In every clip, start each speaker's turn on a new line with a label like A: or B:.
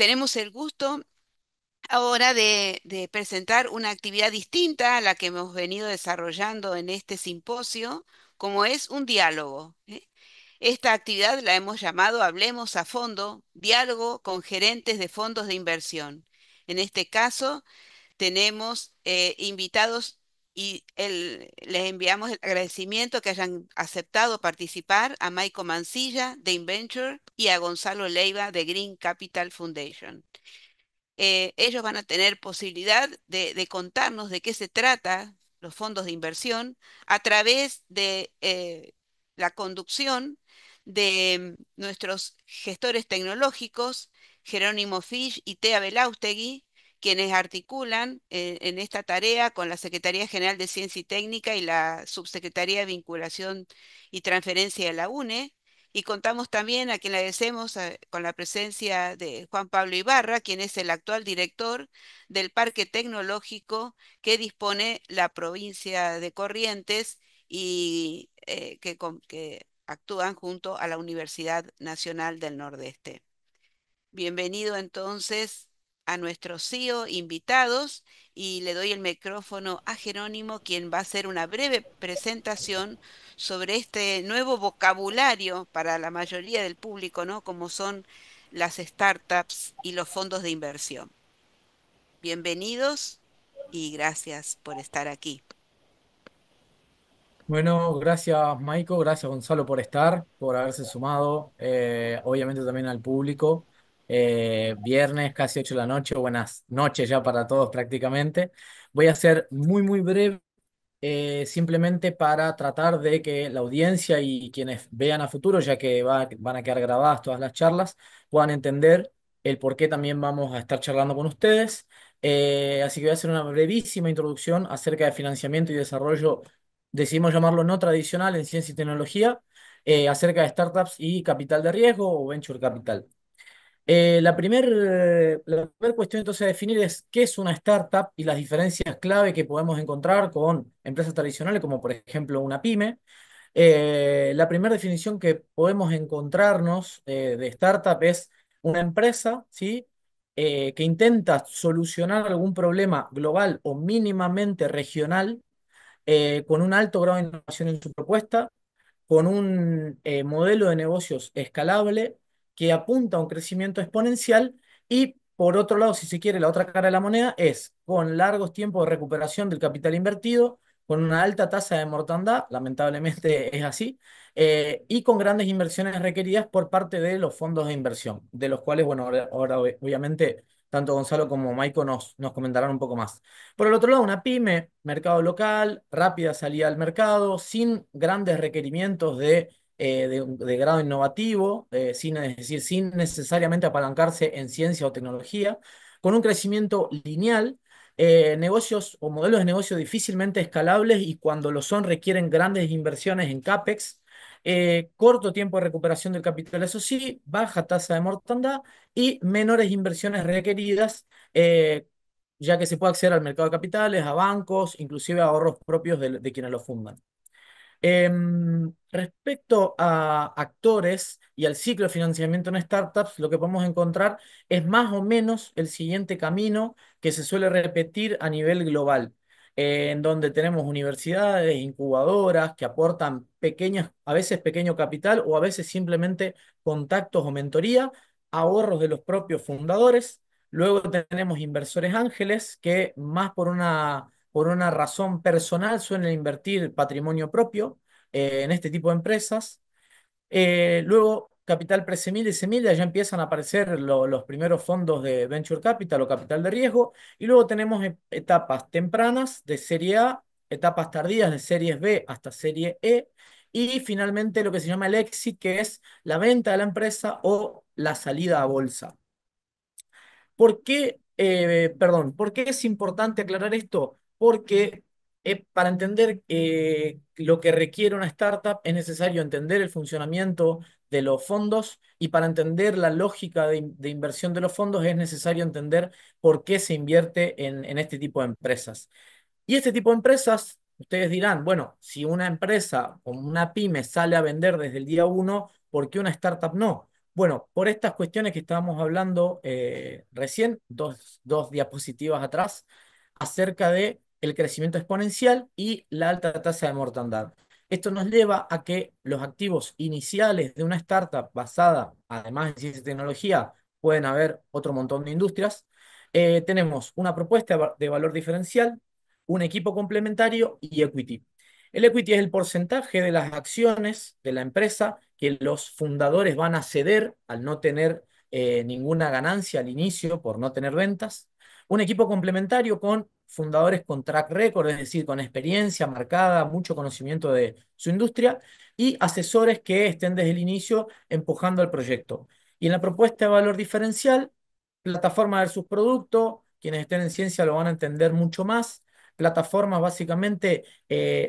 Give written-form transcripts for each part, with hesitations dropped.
A: Tenemos el gusto ahora de presentar una actividad distinta a la que hemos venido desarrollando en este simposio, como es un diálogo, ¿eh? Esta actividad la hemos llamado Hablemos a Fondo, diálogo con gerentes de fondos de inversión. En este caso, tenemos invitados y les enviamos el agradecimiento que hayan aceptado participar a Maico Mancilla de Inventure y a Gonzalo Leiva de Green Capital Foundation. Ellos van a tener posibilidad de contarnos de qué se trata los fondos de inversión a través de la conducción de nuestros gestores tecnológicos, Jerónimo Fisch y Tea Belaustegui, quienes articulan en esta tarea con la Secretaría General de Ciencia y Técnica y la Subsecretaría de Vinculación y Transferencia de la UNE. Y contamos también a quien le agradecemos con la presencia de Juan Pablo Ibarra, quien es el actual director del Parque Tecnológico que dispone la provincia de Corrientes y que actúan junto a la Universidad Nacional del Nordeste. Bienvenido entonces a nuestros CEO invitados y le doy el micrófono a Jerónimo, quien va a hacer una breve presentación sobre este nuevo vocabulario para la mayoría del público, ¿no? Como son las startups y los fondos de inversión. Bienvenidos y gracias por estar aquí.
B: Bueno, gracias Maiko, gracias Gonzalo por estar, por haberse sumado, obviamente también al público. Viernes, casi 8 de la noche, buenas noches ya para todos prácticamente. Voy a ser muy breve, simplemente para tratar de que la audiencia y quienes vean a futuro, ya que van a quedar grabadas todas las charlas, puedan entender el por qué también vamos a estar charlando con ustedes. Así que voy a hacer una brevísima introducción acerca de financiamiento y desarrollo, decidimos llamarlo no tradicional en ciencia y tecnología, acerca de startups y capital de riesgo o venture capital. La primer cuestión entonces a definir es qué es una startup y las diferencias clave que podemos encontrar con empresas tradicionales como por ejemplo una pyme. La primera definición que podemos encontrarnos de startup es una empresa, ¿sí? Que intenta solucionar algún problema global o mínimamente regional, con un alto grado de innovación en su propuesta, con un modelo de negocios escalable que apunta a un crecimiento exponencial y, por otro lado, si se quiere, la otra cara de la moneda es con largos tiempos de recuperación del capital invertido, con una alta tasa de mortandad, lamentablemente es así, y con grandes inversiones requeridas por parte de los fondos de inversión, de los cuales, bueno, ahora obviamente tanto Gonzalo como Maiko nos comentarán un poco más. Por el otro lado, una pyme, mercado local, rápida salida al mercado, sin grandes requerimientos de grado innovativo, es decir, sin necesariamente apalancarse en ciencia o tecnología, con un crecimiento lineal, negocios o modelos de negocio difícilmente escalables y cuando lo son requieren grandes inversiones en CAPEX, corto tiempo de recuperación del capital, eso sí, baja tasa de mortandad y menores inversiones requeridas, ya que se puede acceder al mercado de capitales, a bancos, inclusive a ahorros propios de quienes lo fundan. Respecto a actores y al ciclo de financiamiento en startups, lo que podemos encontrar es más o menos el siguiente camino que se suele repetir a nivel global, en donde tenemos universidades, incubadoras que aportan pequeñas, a veces pequeño capital o a veces simplemente contactos o mentoría, ahorros de los propios fundadores. Luego tenemos inversores ángeles que más por una razón personal suelen invertir patrimonio propio en este tipo de empresas. Luego, capital pre-semilla y semilla, ya empiezan a aparecer los primeros fondos de venture capital o capital de riesgo. Y luego tenemos etapas tempranas de serie A, etapas tardías de series B hasta serie E. Y finalmente lo que se llama el exit, que es la venta de la empresa o la salida a bolsa. ¿Por qué es importante aclarar esto? Porque para entender lo que requiere una startup es necesario entender el funcionamiento de los fondos y para entender la lógica de inversión de los fondos es necesario entender por qué se invierte en este tipo de empresas. Y este tipo de empresas, ustedes dirán, bueno, si una empresa o una pyme sale a vender desde el día uno, ¿por qué una startup no? Bueno, por estas cuestiones que estábamos hablando recién, dos diapositivas atrás, acerca de el crecimiento exponencial y la alta tasa de mortandad. Esto nos lleva a que los activos iniciales de una startup basada, además de ciencia y tecnología, pueden haber otro montón de industrias. Tenemos una propuesta de valor diferencial, un equipo complementario y equity. El equity es el porcentaje de las acciones de la empresa que los fundadores van a ceder al no tener ninguna ganancia al inicio por no tener ventas. Un equipo complementario con fundadores con track record, es decir, con experiencia marcada, mucho conocimiento de su industria, y asesores que estén desde el inicio empujando el proyecto. Y en la propuesta de valor diferencial, plataforma versus producto, quienes estén en ciencia lo van a entender mucho más. Plataforma básicamente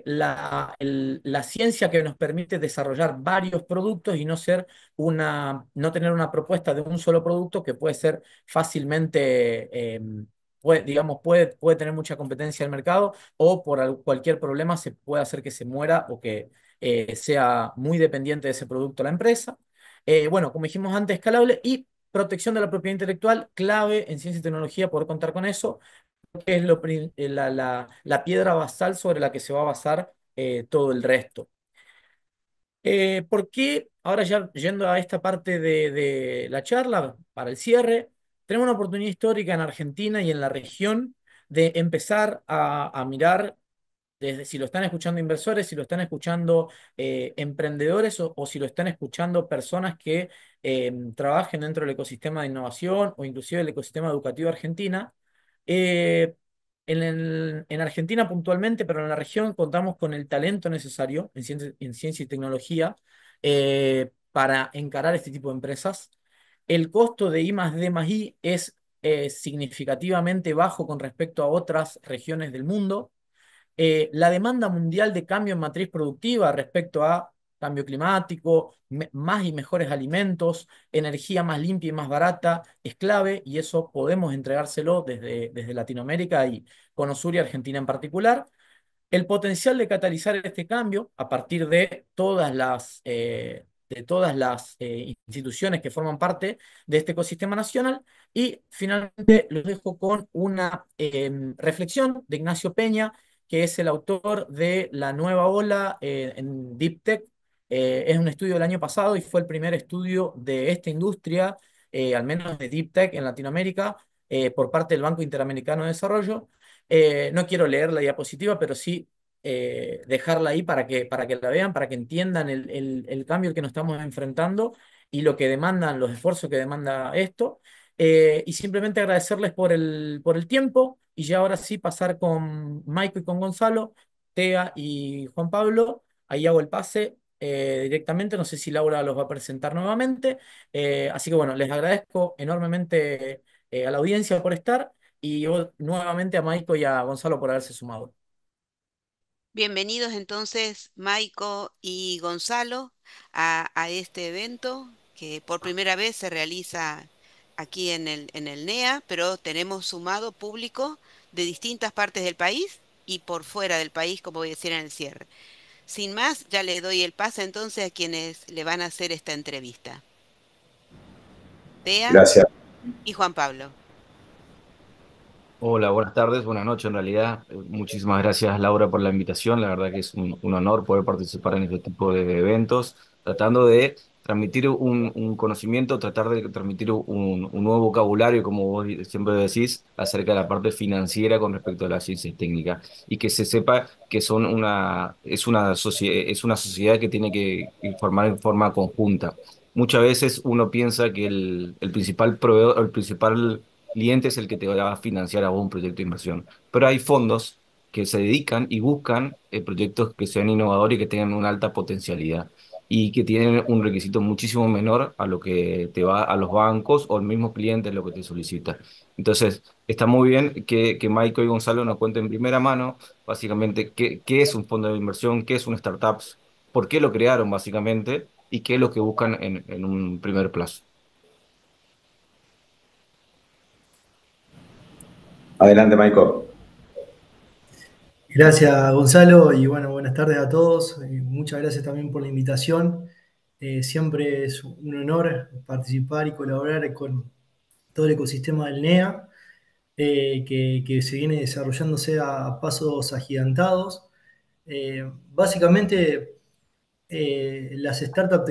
B: la ciencia que nos permite desarrollar varios productos y no tener una propuesta de un solo producto que puede ser fácilmente, digamos, puede tener mucha competencia en el mercado o por cualquier problema se puede hacer que se muera o que sea muy dependiente de ese producto la empresa. Bueno, como dijimos antes, escalable y protección de la propiedad intelectual, clave en ciencia y tecnología poder contar con eso que es la piedra basal sobre la que se va a basar todo el resto. ¿Por qué? Ahora ya yendo a esta parte de la charla, para el cierre, tenemos una oportunidad histórica en Argentina y en la región de empezar a mirar desde si lo están escuchando inversores, si lo están escuchando emprendedores o si lo están escuchando personas que trabajen dentro del ecosistema de innovación o inclusive el ecosistema educativo argentina. Eh, en Argentina puntualmente, pero en la región contamos con el talento necesario en ciencia y tecnología para encarar este tipo de empresas. El costo de I más D más I es significativamente bajo con respecto a otras regiones del mundo. La demanda mundial de cambio en matriz productiva respecto a cambio climático, más y mejores alimentos, energía más limpia y más barata es clave y eso podemos entregárselo desde Latinoamérica y con Osur y Argentina en particular. El potencial de catalizar este cambio a partir de todas las instituciones que forman parte de este ecosistema nacional. Y finalmente los dejo con una reflexión de Ignacio Peña, que es el autor de La Nueva Ola en Deep Tech. Es un estudio del año pasado y fue el primer estudio de esta industria, al menos de Deep Tech en Latinoamérica, por parte del Banco Interamericano de Desarrollo. No quiero leer la diapositiva, pero sí dejarla ahí para que la vean, para que entiendan el cambio al que nos estamos enfrentando y lo que demandan, los esfuerzos que demanda esto. Y simplemente agradecerles por el tiempo y ya ahora sí pasar con Maico y con Gonzalo, Tea y Juan Pablo. Ahí hago el pase directamente, no sé si Laura los va a presentar nuevamente. Así que bueno, les agradezco enormemente a la audiencia por estar y nuevamente a Maico y a Gonzalo por haberse sumado.
A: Bienvenidos entonces, Maiko y Gonzalo, a este evento que por primera vez se realiza aquí en el NEA, pero tenemos sumado público de distintas partes del país y por fuera del país, como voy a decir en el cierre. Sin más, ya le doy el pase entonces a quienes le van a hacer esta entrevista. Tea
C: Gracias.
A: y Juan Pablo.
C: Hola, buenas tardes, buenas noches en realidad. Muchísimas gracias Laura por la invitación. La verdad que es un honor poder participar en este tipo de eventos, tratando de transmitir un conocimiento, tratar de transmitir un nuevo vocabulario, como vos siempre decís, acerca de la parte financiera con respecto a la ciencia técnica y que se sepa que es una sociedad que tiene que informar en forma conjunta. Muchas veces uno piensa que el principal proveedor, el principal cliente es el que te va a financiar a vos un proyecto de inversión. Pero hay fondos que se dedican y buscan proyectos que sean innovadores y que tengan una alta potencialidad y que tienen un requisito muchísimo menor a lo que te va a los bancos o el mismo cliente lo que te solicita. Entonces, está muy bien que Michael y Gonzalo nos cuenten en primera mano, básicamente, qué es un fondo de inversión, qué es un startup, por qué lo crearon, básicamente, y qué es lo que buscan en un primer plazo.
D: Adelante, Michael.
E: Gracias, Gonzalo, y bueno, buenas tardes a todos. Muchas gracias también por la invitación. Siempre es un honor participar y colaborar con todo el ecosistema del NEA, que se viene desarrollándose a pasos agigantados. Básicamente, las startups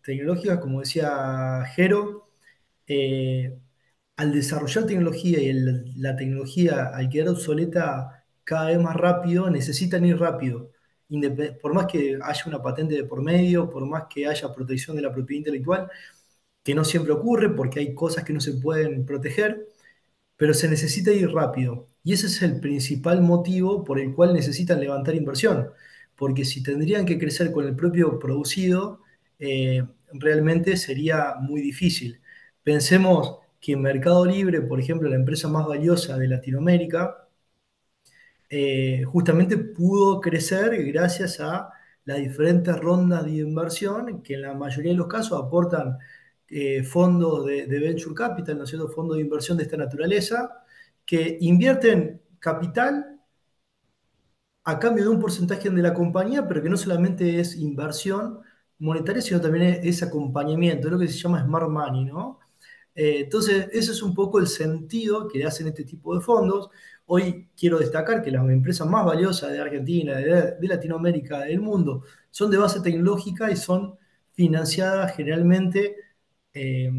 E: tecnológicas, como decía Jero, eh, al desarrollar tecnología y la tecnología al quedar obsoleta cada vez más rápido, necesitan ir rápido. Por más que haya una patente de por medio, por más que haya protección de la propiedad intelectual, que no siempre ocurre porque hay cosas que no se pueden proteger, pero se necesita ir rápido. Y ese es el principal motivo por el cual necesitan levantar inversión, porque si tendrían que crecer con el propio producido, realmente sería muy difícil. Pensemos que en Mercado Libre, por ejemplo, la empresa más valiosa de Latinoamérica, justamente pudo crecer gracias a las diferentes rondas de inversión que en la mayoría de los casos aportan fondos de venture capital, ¿no es cierto? Fondos de inversión de esta naturaleza, que invierten capital a cambio de un porcentaje de la compañía, pero que no solamente es inversión monetaria, sino también es acompañamiento, es lo que se llama smart money, ¿no? Entonces, ese es un poco el sentido que le hacen este tipo de fondos. Hoy quiero destacar que las empresas más valiosas de Argentina, de Latinoamérica, del mundo, son de base tecnológica y son financiadas generalmente eh,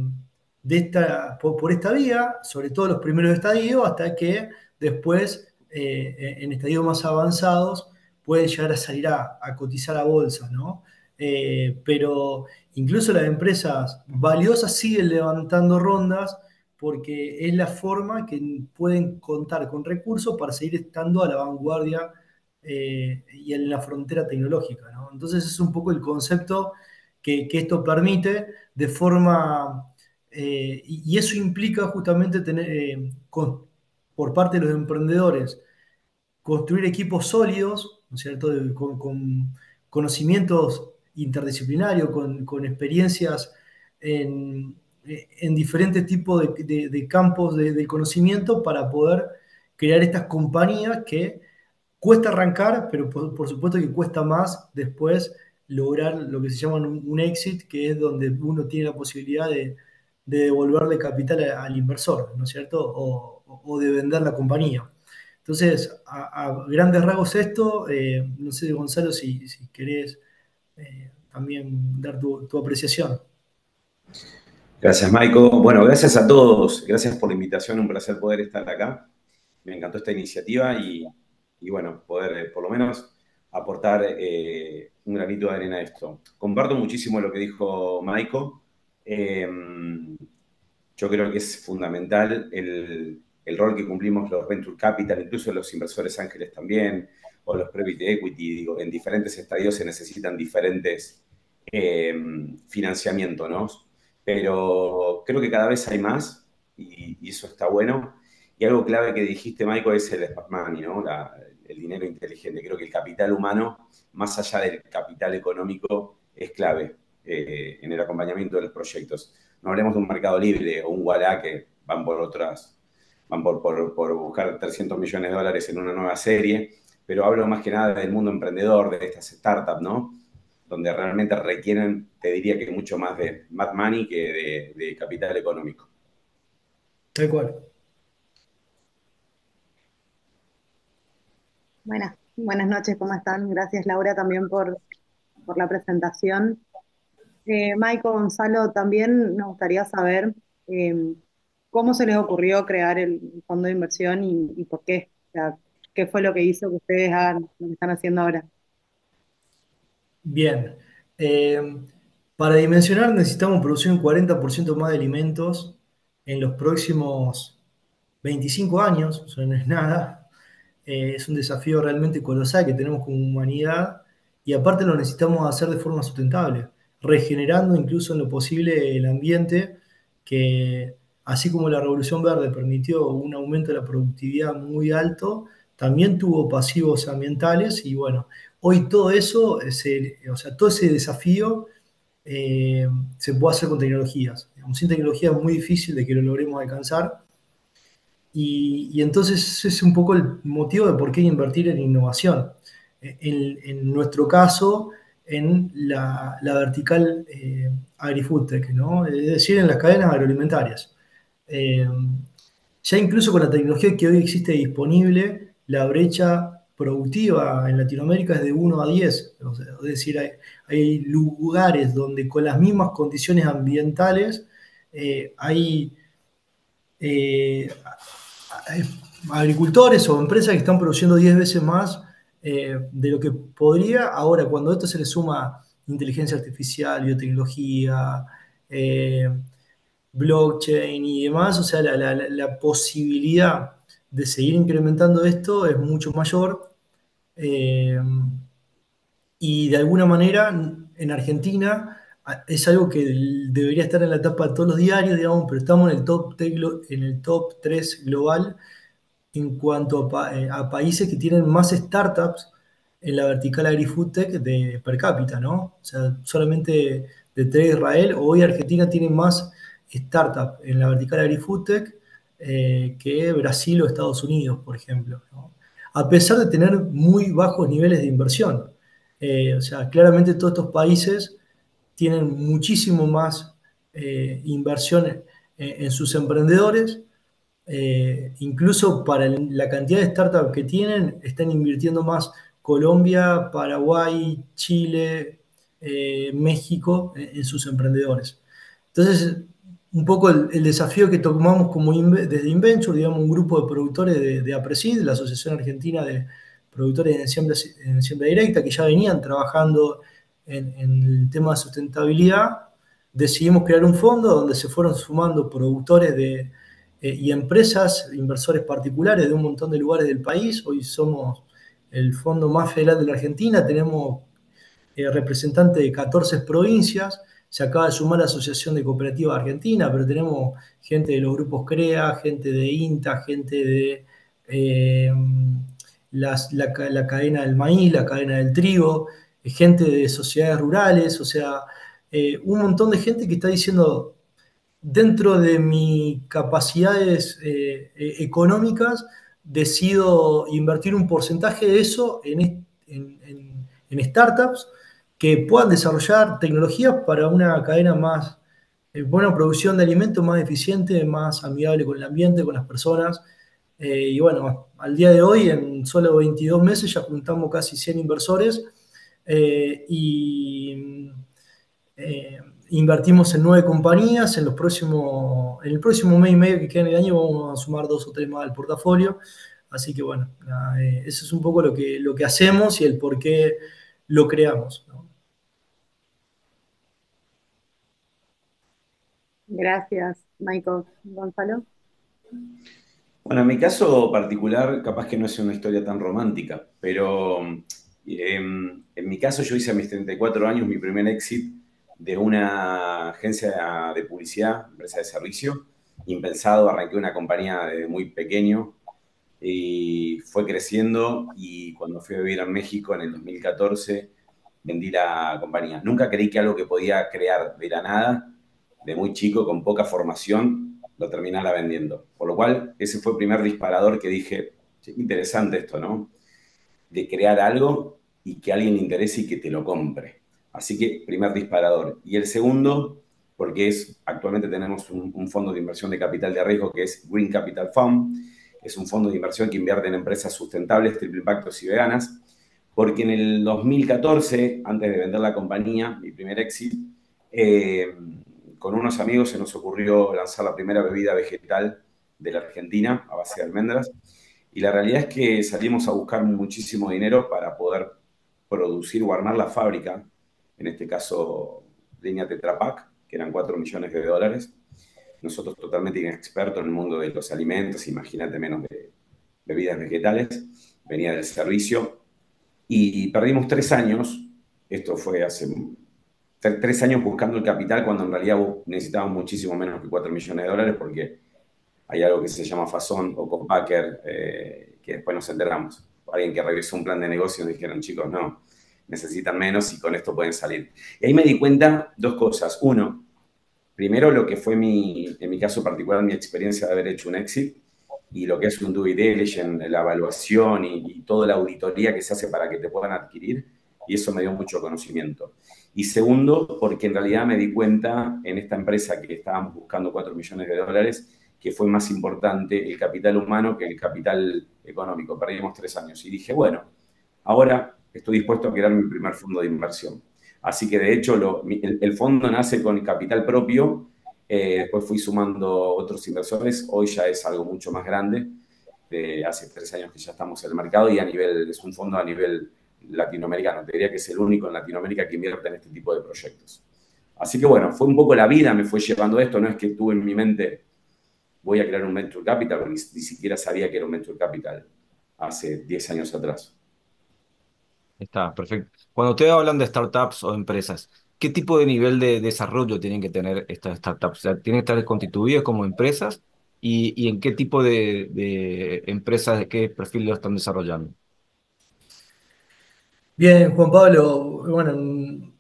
E: por esta vía, sobre todo los primeros estadios, hasta que después, en estadios más avanzados, pueden llegar a salir a cotizar a bolsa, ¿no? Pero incluso las empresas valiosas siguen levantando rondas porque es la forma que pueden contar con recursos para seguir estando a la vanguardia y en la frontera tecnológica, ¿no? Entonces es un poco el concepto que esto permite de forma, y eso implica justamente tener, por parte de los emprendedores, construir equipos sólidos, ¿no es cierto? Con conocimientos interdisciplinarios, con experiencias en diferentes tipos de campos del conocimiento para poder crear estas compañías que cuesta arrancar, pero por supuesto que cuesta más después lograr lo que se llama un exit, que es donde uno tiene la posibilidad de devolverle capital al inversor, ¿no es cierto? O de vender la compañía. Entonces, a grandes rasgos esto, no sé, Gonzalo, si querés también dar tu apreciación.
D: Gracias, Maiko. Bueno, gracias a todos. Gracias por la invitación. Un placer poder estar acá. Me encantó esta iniciativa y bueno, poder por lo menos aportar un granito de arena a esto. Comparto muchísimo lo que dijo Maiko. Yo creo que es fundamental el rol que cumplimos los Venture Capital, incluso los inversores ángeles también, o los Private Equity. Digo, en diferentes estadios se necesitan diferentes financiamientos, ¿no? Pero creo que cada vez hay más y eso está bueno. Y algo clave que dijiste, Michael, es el smart money, ¿no? El dinero inteligente. Creo que el capital humano, más allá del capital económico, es clave en el acompañamiento de los proyectos. No hablemos de un mercado libre o un Walla que van por otras, van por buscar 300 millones de dólares en una nueva serie, pero hablo más que nada del mundo emprendedor, de estas startups, ¿no? Donde realmente requieren, te diría que mucho más de mad money que de capital económico.
E: Tal cual.
F: Buenas noches, ¿cómo están? Gracias, Laura, también por la presentación. Maiko, Gonzalo, también nos gustaría saber eh, cómo se les ocurrió crear el fondo de inversión y por qué. O sea, ¿qué fue lo que hizo que ustedes hagan lo que están haciendo ahora?
E: Bien. Eh, para dimensionar necesitamos producir un 40% más de alimentos en los próximos 25 años, o sea, no es nada. Es un desafío realmente colosal que tenemos como humanidad y aparte lo necesitamos hacer de forma sustentable, regenerando incluso en lo posible el ambiente, que así como la Revolución Verde permitió un aumento de la productividad muy alto, también tuvo pasivos ambientales y bueno, hoy todo eso, o sea, todo ese desafío eh, se puede hacer con tecnologías. Digamos, sin tecnología es muy difícil de que lo logremos alcanzar y entonces ese es un poco el motivo de por qué invertir en innovación. En nuestro caso, en la vertical agri-food tech, ¿no? Es decir, en las cadenas agroalimentarias. Eh, ya incluso con la tecnología que hoy existe disponible, la brecha productiva en Latinoamérica es de 1 a 10. O sea, es decir, hay lugares donde con las mismas condiciones ambientales hay eh, hay agricultores o empresas que están produciendo 10 veces más de lo que podría. Ahora, cuando esto se le suma inteligencia artificial, biotecnología, eh, blockchain y demás, o sea, la posibilidad de seguir incrementando esto es mucho mayor. eh, y de alguna manera en Argentina es algo que debería estar en la tapa de todos los diarios, digamos, pero estamos en el en el top 3 global en cuanto a países que tienen más startups en la vertical agri-food tech de per cápita, ¿no? O sea, solamente detrás de Israel, hoy Argentina tiene más startups en la vertical agri-food tech que Brasil o Estados Unidos, por ejemplo, ¿no? A pesar de tener muy bajos niveles de inversión. O sea, claramente todos estos países tienen muchísimo más inversión en sus emprendedores, incluso para la cantidad de startups que tienen, están invirtiendo más Colombia, Paraguay, Chile, México en sus emprendedores. Entonces, un poco el desafío que tomamos como desde Inventure, digamos, un grupo de productores de APRESID, la Asociación Argentina de Productores en Siembra Directa, que ya venían trabajando en el tema de sustentabilidad, decidimos crear un fondo donde se fueron sumando productores y empresas, inversores particulares de un montón de lugares del país. Hoy somos el fondo más federal de la Argentina, tenemos representantes de 14 provincias, se acaba de sumar la Asociación de Cooperativas Argentina, pero tenemos gente de los grupos CREA, gente de INTA, gente de eh, la cadena del maíz, la cadena del trigo, gente de sociedades rurales, o sea, un montón de gente que está diciendo, dentro de mis capacidades económicas, decido invertir un porcentaje de eso en startups que puedan desarrollar tecnologías para una cadena más, buena producción de alimentos más eficiente, más amigable con el ambiente, con las personas. Y bueno, al día de hoy, en solo 22 meses, ya juntamos casi 100 inversores y invertimos en 9 compañías. En el próximo mes y medio que queda en el año vamos a sumar 2 o 3 más al portafolio. Así que bueno, nada, eso es un poco lo que hacemos y el por qué lo creamos, ¿no?
F: Gracias, Michael. Gonzalo.
D: Bueno, en mi caso particular, capaz que no es una historia tan romántica, pero en mi caso yo hice a mis 34 años mi primer exit de una agencia de publicidad, empresa de servicio, impensado, arranqué una compañía de muy pequeño y fue creciendo y cuando fui a vivir a México en el 2014 vendí la compañía. Nunca creí que algo que podía crear de la nada, de muy chico, con poca formación, lo terminara vendiendo. Por lo cual, ese fue el primer disparador que dije, "Che, interesante esto, ¿no? De crear algo y que a alguien le interese y que te lo compre". Así que, primer disparador. Y el segundo, porque actualmente tenemos un fondo de inversión de capital de riesgo que es Green Capital Fund. Es un fondo de inversión que invierte en empresas sustentables, triple impactos y veganas. Porque en el 2014, antes de vender la compañía, mi primer exit, eh, con unos amigos se nos ocurrió lanzar la primera bebida vegetal de la Argentina a base de almendras. Y la realidad es que salimos a buscar muchísimo dinero para poder producir o armar la fábrica, en este caso línea Tetra Pak, que eran 4 millones de dólares. Nosotros totalmente inexpertos en el mundo de los alimentos, imagínate menos de bebidas vegetales, venía del servicio y perdimos 3 años. Esto fue hace 3 años buscando el capital cuando en realidad necesitábamos muchísimo menos que 4 millones de dólares porque hay algo que se llama Fasón o Copacker, que después nos enteramos. Alguien que revisó un plan de negocio y dijeron, chicos, no, necesitan menos y con esto pueden salir. Y ahí me di cuenta dos cosas. Uno, primero lo que fue en mi caso particular, mi experiencia de haber hecho un exit y lo que es un due diligence, la evaluación y toda la auditoría que se hace para que te puedan adquirir, y eso me dio mucho conocimiento. Y segundo, porque en realidad me di cuenta en esta empresa que estábamos buscando 4 millones de dólares, que fue más importante el capital humano que el capital económico. Perdimos 3 años y dije, bueno, ahora estoy dispuesto a crear mi primer fondo de inversión. Así que de hecho el fondo nace con el capital propio, después fui sumando otros inversores, hoy ya es algo mucho más grande, hace 3 años que ya estamos en el mercado y es un fondo a nivel latinoamericano, te diría que es el único en Latinoamérica que invierte en este tipo de proyectos. Así que bueno, fue un poco la vida, me fue llevando esto, no es que tuve en mi mente voy a crear un venture capital, porque ni siquiera sabía que era un venture capital hace 10 años atrás.
C: Está, perfecto. Cuando ustedes hablan de startups o empresas, ¿qué tipo de nivel de desarrollo tienen que tener estas startups? O sea, ¿tienen que estar constituidas como empresas? Y en qué tipo de empresas, de qué perfil lo están desarrollando?
E: Bien, Juan Pablo, bueno,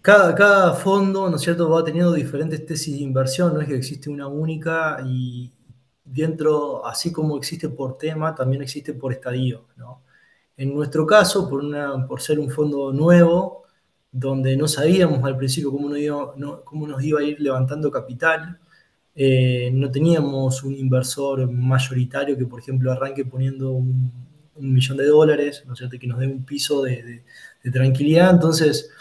E: cada fondo, ¿no es cierto?, va teniendo diferentes tesis de inversión, no es que existe una única y dentro, así como existe por tema, también existe por estadio, ¿no? En nuestro caso, por ser un fondo nuevo, donde no sabíamos al principio cómo nos iba a ir levantando capital, no teníamos un inversor mayoritario que, por ejemplo, arranque poniendo un millón de dólares, ¿no es cierto?, que nos dé un piso de tranquilidad. Entonces,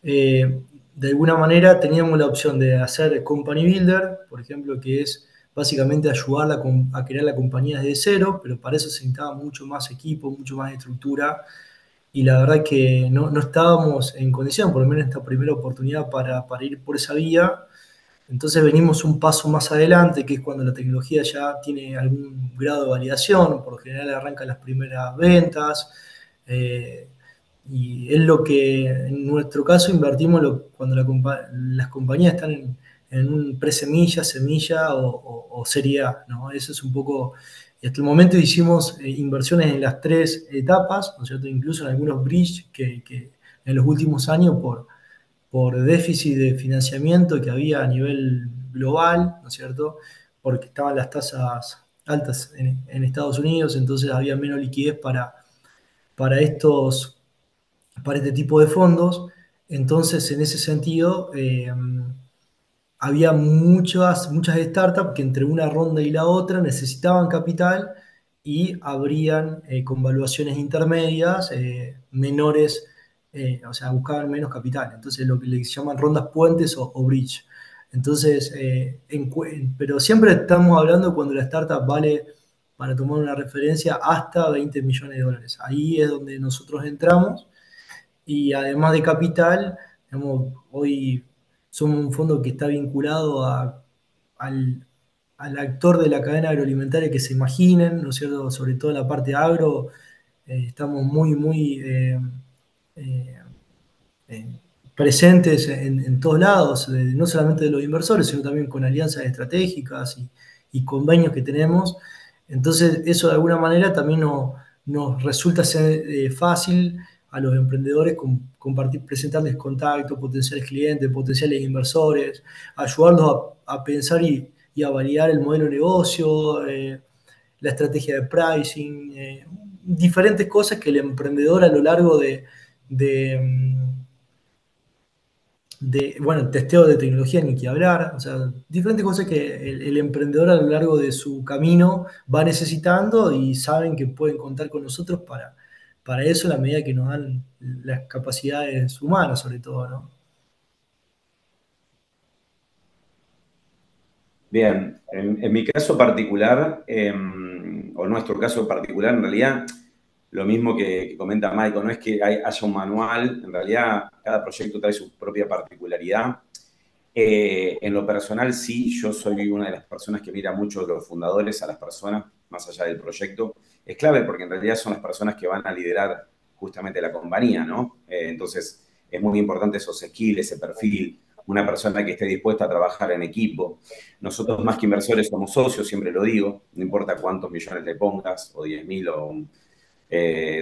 E: de alguna manera teníamos la opción de hacer company builder, por ejemplo, que es básicamente ayudarla a crear la compañía desde cero, pero para eso se necesitaba mucho más equipo, mucho más estructura, y la verdad que no estábamos en condición, por lo menos en esta primera oportunidad, para ir por esa vía. Entonces venimos un paso más adelante, que es cuando la tecnología ya tiene algún grado de validación, por lo general arrancan las primeras ventas, eh, y es lo que en nuestro caso invertimos cuando las compañías están en un pre-semilla, semilla o serie A, ¿no? Eso es un poco, hasta el momento hicimos inversiones en las tres etapas, ¿no es cierto? Incluso en algunos bridge que en los últimos años por déficit de financiamiento que había a nivel global, ¿no es cierto? Porque estaban las tasas altas en Estados Unidos, entonces había menos liquidez para estos, para este tipo de fondos. Entonces, en ese sentido, había muchas startups que entre una ronda y la otra necesitaban capital y abrían con valuaciones intermedias menores, o sea, buscaban menos capital. Entonces, lo que le llaman rondas puentes o bridge. Entonces, pero siempre estamos hablando cuando la startup vale, para tomar una referencia, hasta 20 millones de dólares. Ahí es donde nosotros entramos y además de capital, digamos, hoy somos un fondo que está vinculado al, al actor de la cadena agroalimentaria que se imaginen, ¿no es cierto? Sobre todo la parte agro, estamos muy eh, eh, presentes en todos lados, no solamente de los inversores, sino también con alianzas estratégicas y convenios que tenemos. Entonces, eso de alguna manera también nos resulta ser fácil a los emprendedores compartir, presentarles contactos, potenciales clientes, potenciales inversores, ayudarlos a pensar y a validar el modelo de negocio, la estrategia de pricing, diferentes cosas que el emprendedor a lo largo de, mm, bueno, testeo de tecnología ni que hablar, o sea, diferentes cosas que el emprendedor a lo largo de su camino va necesitando y saben que pueden contar con nosotros para eso, a la medida que nos dan las capacidades humanas, sobre todo, ¿no?
D: Bien, en mi caso particular, o nuestro caso particular, en realidad, lo mismo que comenta Michael, no es que haya un manual, en realidad cada proyecto trae su propia particularidad. En lo personal, sí, yo soy una de las personas que mira mucho a los fundadores, a las personas, más allá del proyecto. Es clave porque en realidad son las personas que van a liderar justamente la compañía, ¿no? Entonces, es muy importante esos skills, ese perfil, una persona que esté dispuesta a trabajar en equipo. Nosotros más que inversores somos socios, siempre lo digo, no importa cuántos millones le pongas, o 10.000 o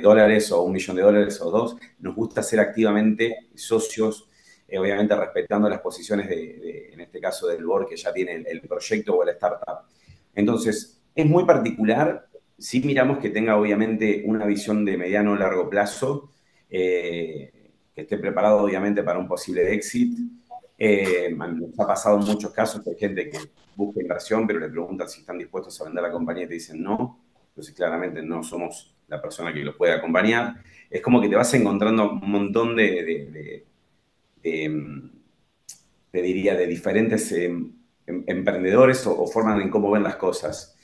D: dólares, o 1 millón de dólares, o dos, nos gusta ser activamente socios, obviamente respetando las posiciones en este caso del board que ya tiene el proyecto o la startup. Entonces, es muy particular, sí miramos que tenga obviamente una visión de mediano o largo plazo, que esté preparado obviamente para un posible exit. Nos ha pasado en muchos casos que hay gente que busca inversión, pero le preguntan si están dispuestos a vender la compañía y te dicen no. Entonces, claramente no somos la persona que los puede acompañar. Es como que te vas encontrando un montón de te diría, de diferentes emprendedores o formas en cómo ven las cosas.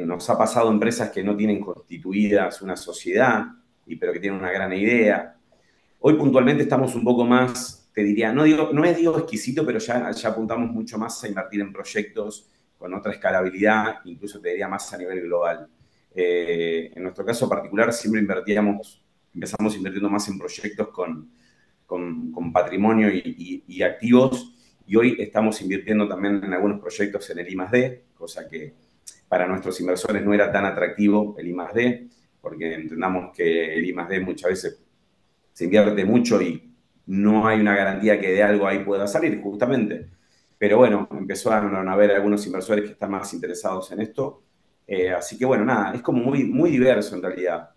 D: Nos ha pasado empresas que no tienen constituidas una sociedad, pero que tienen una gran idea. Hoy puntualmente estamos un poco más, te diría, no es digo exquisito, pero ya apuntamos mucho más a invertir en proyectos con otra escalabilidad, incluso te diría más a nivel global. En nuestro caso particular siempre empezamos invirtiendo más en proyectos con patrimonio y activos, y hoy estamos invirtiendo también en algunos proyectos en el I+D, cosa que para nuestros inversores no era tan atractivo el I+D, porque entendamos que el I+D muchas veces se invierte mucho y no hay una garantía que de algo ahí pueda salir, justamente. Pero bueno, empezaron a haber algunos inversores que están más interesados en esto. Así que bueno, nada, es como muy, muy diverso en realidad.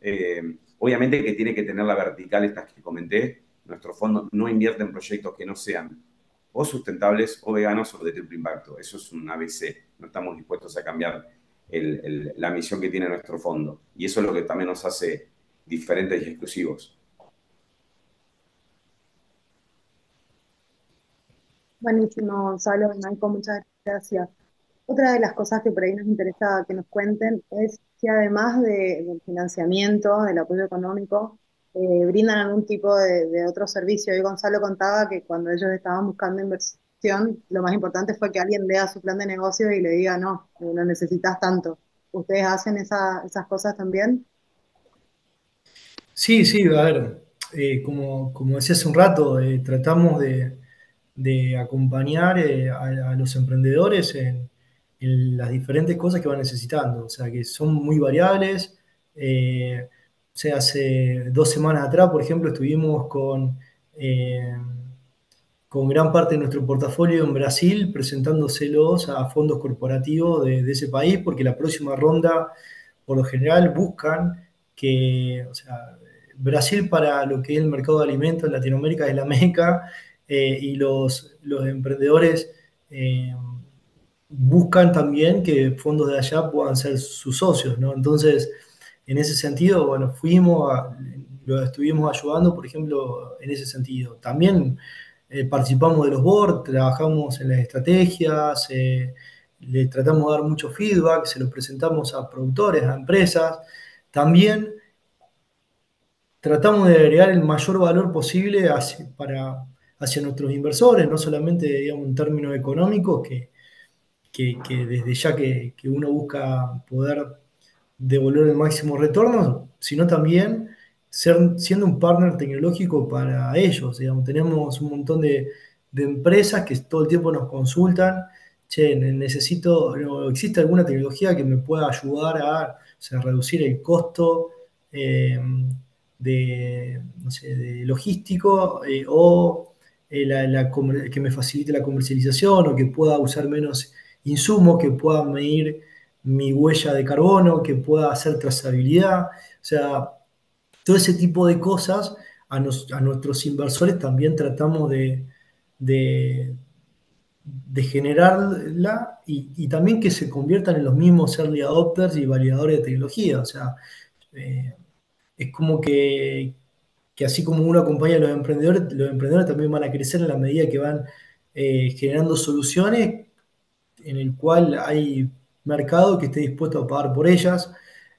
D: Obviamente que tiene que tener la vertical, estas que comenté. Nuestro fondo no invierte en proyectos que no sean o sustentables o veganos o de triple impacto. Eso es un ABC. No estamos dispuestos a cambiar la misión que tiene nuestro fondo. Y eso es lo que también nos hace diferentes y exclusivos.
F: Buenísimo, Gonzalo y Marco, muchas gracias. Otra de las cosas que por ahí nos interesa que nos cuenten es si además del financiamiento, del apoyo económico, brindan algún tipo de otro servicio. Hoy Gonzalo contaba que cuando ellos estaban buscando inversión, lo más importante fue que alguien lea su plan de negocio y le diga, no, no necesitas tanto. ¿Ustedes hacen esas cosas también?
E: Sí, sí, a ver, como decía hace un rato, tratamos de acompañar a los emprendedores en las diferentes cosas que van necesitando, o sea, que son muy variables. O sea, hace 2 semanas atrás, por ejemplo, estuvimos con gran parte de nuestro portafolio en Brasil, presentándoselos a fondos corporativos de ese país, porque la próxima ronda, por lo general, buscan que, o sea, Brasil para lo que es el mercado de alimentos en Latinoamérica es la meca, y los emprendedores buscan también que fondos de allá puedan ser sus socios, ¿no? Entonces, en ese sentido, bueno, lo estuvimos ayudando, por ejemplo, en ese sentido. También participamos de los boards, trabajamos en las estrategias, le tratamos de dar mucho feedback, se lo presentamos a productores, a empresas. También tratamos de agregar el mayor valor posible hacia nuestros inversores, no solamente, digamos, en términos económicos, que desde ya que uno busca poder devolver el máximo retorno, sino también siendo un partner tecnológico para ellos. Digamos, tenemos un montón de empresas que todo el tiempo nos consultan, che, no, ¿existe alguna tecnología que me pueda ayudar a, o sea, reducir el costo no sé, de logístico, o que me facilite la comercialización o que pueda usar menos insumos, que pueda medir mi huella de carbono, que pueda hacer trazabilidad? O sea, todo ese tipo de cosas a nuestros inversores también tratamos de, de generarla, y también que se conviertan en los mismos early adopters y validadores de tecnología. O sea, eh, es como que así como uno acompaña a los emprendedores también van a crecer en la medida que van generando soluciones en el cual hay mercado que esté dispuesto a pagar por ellas.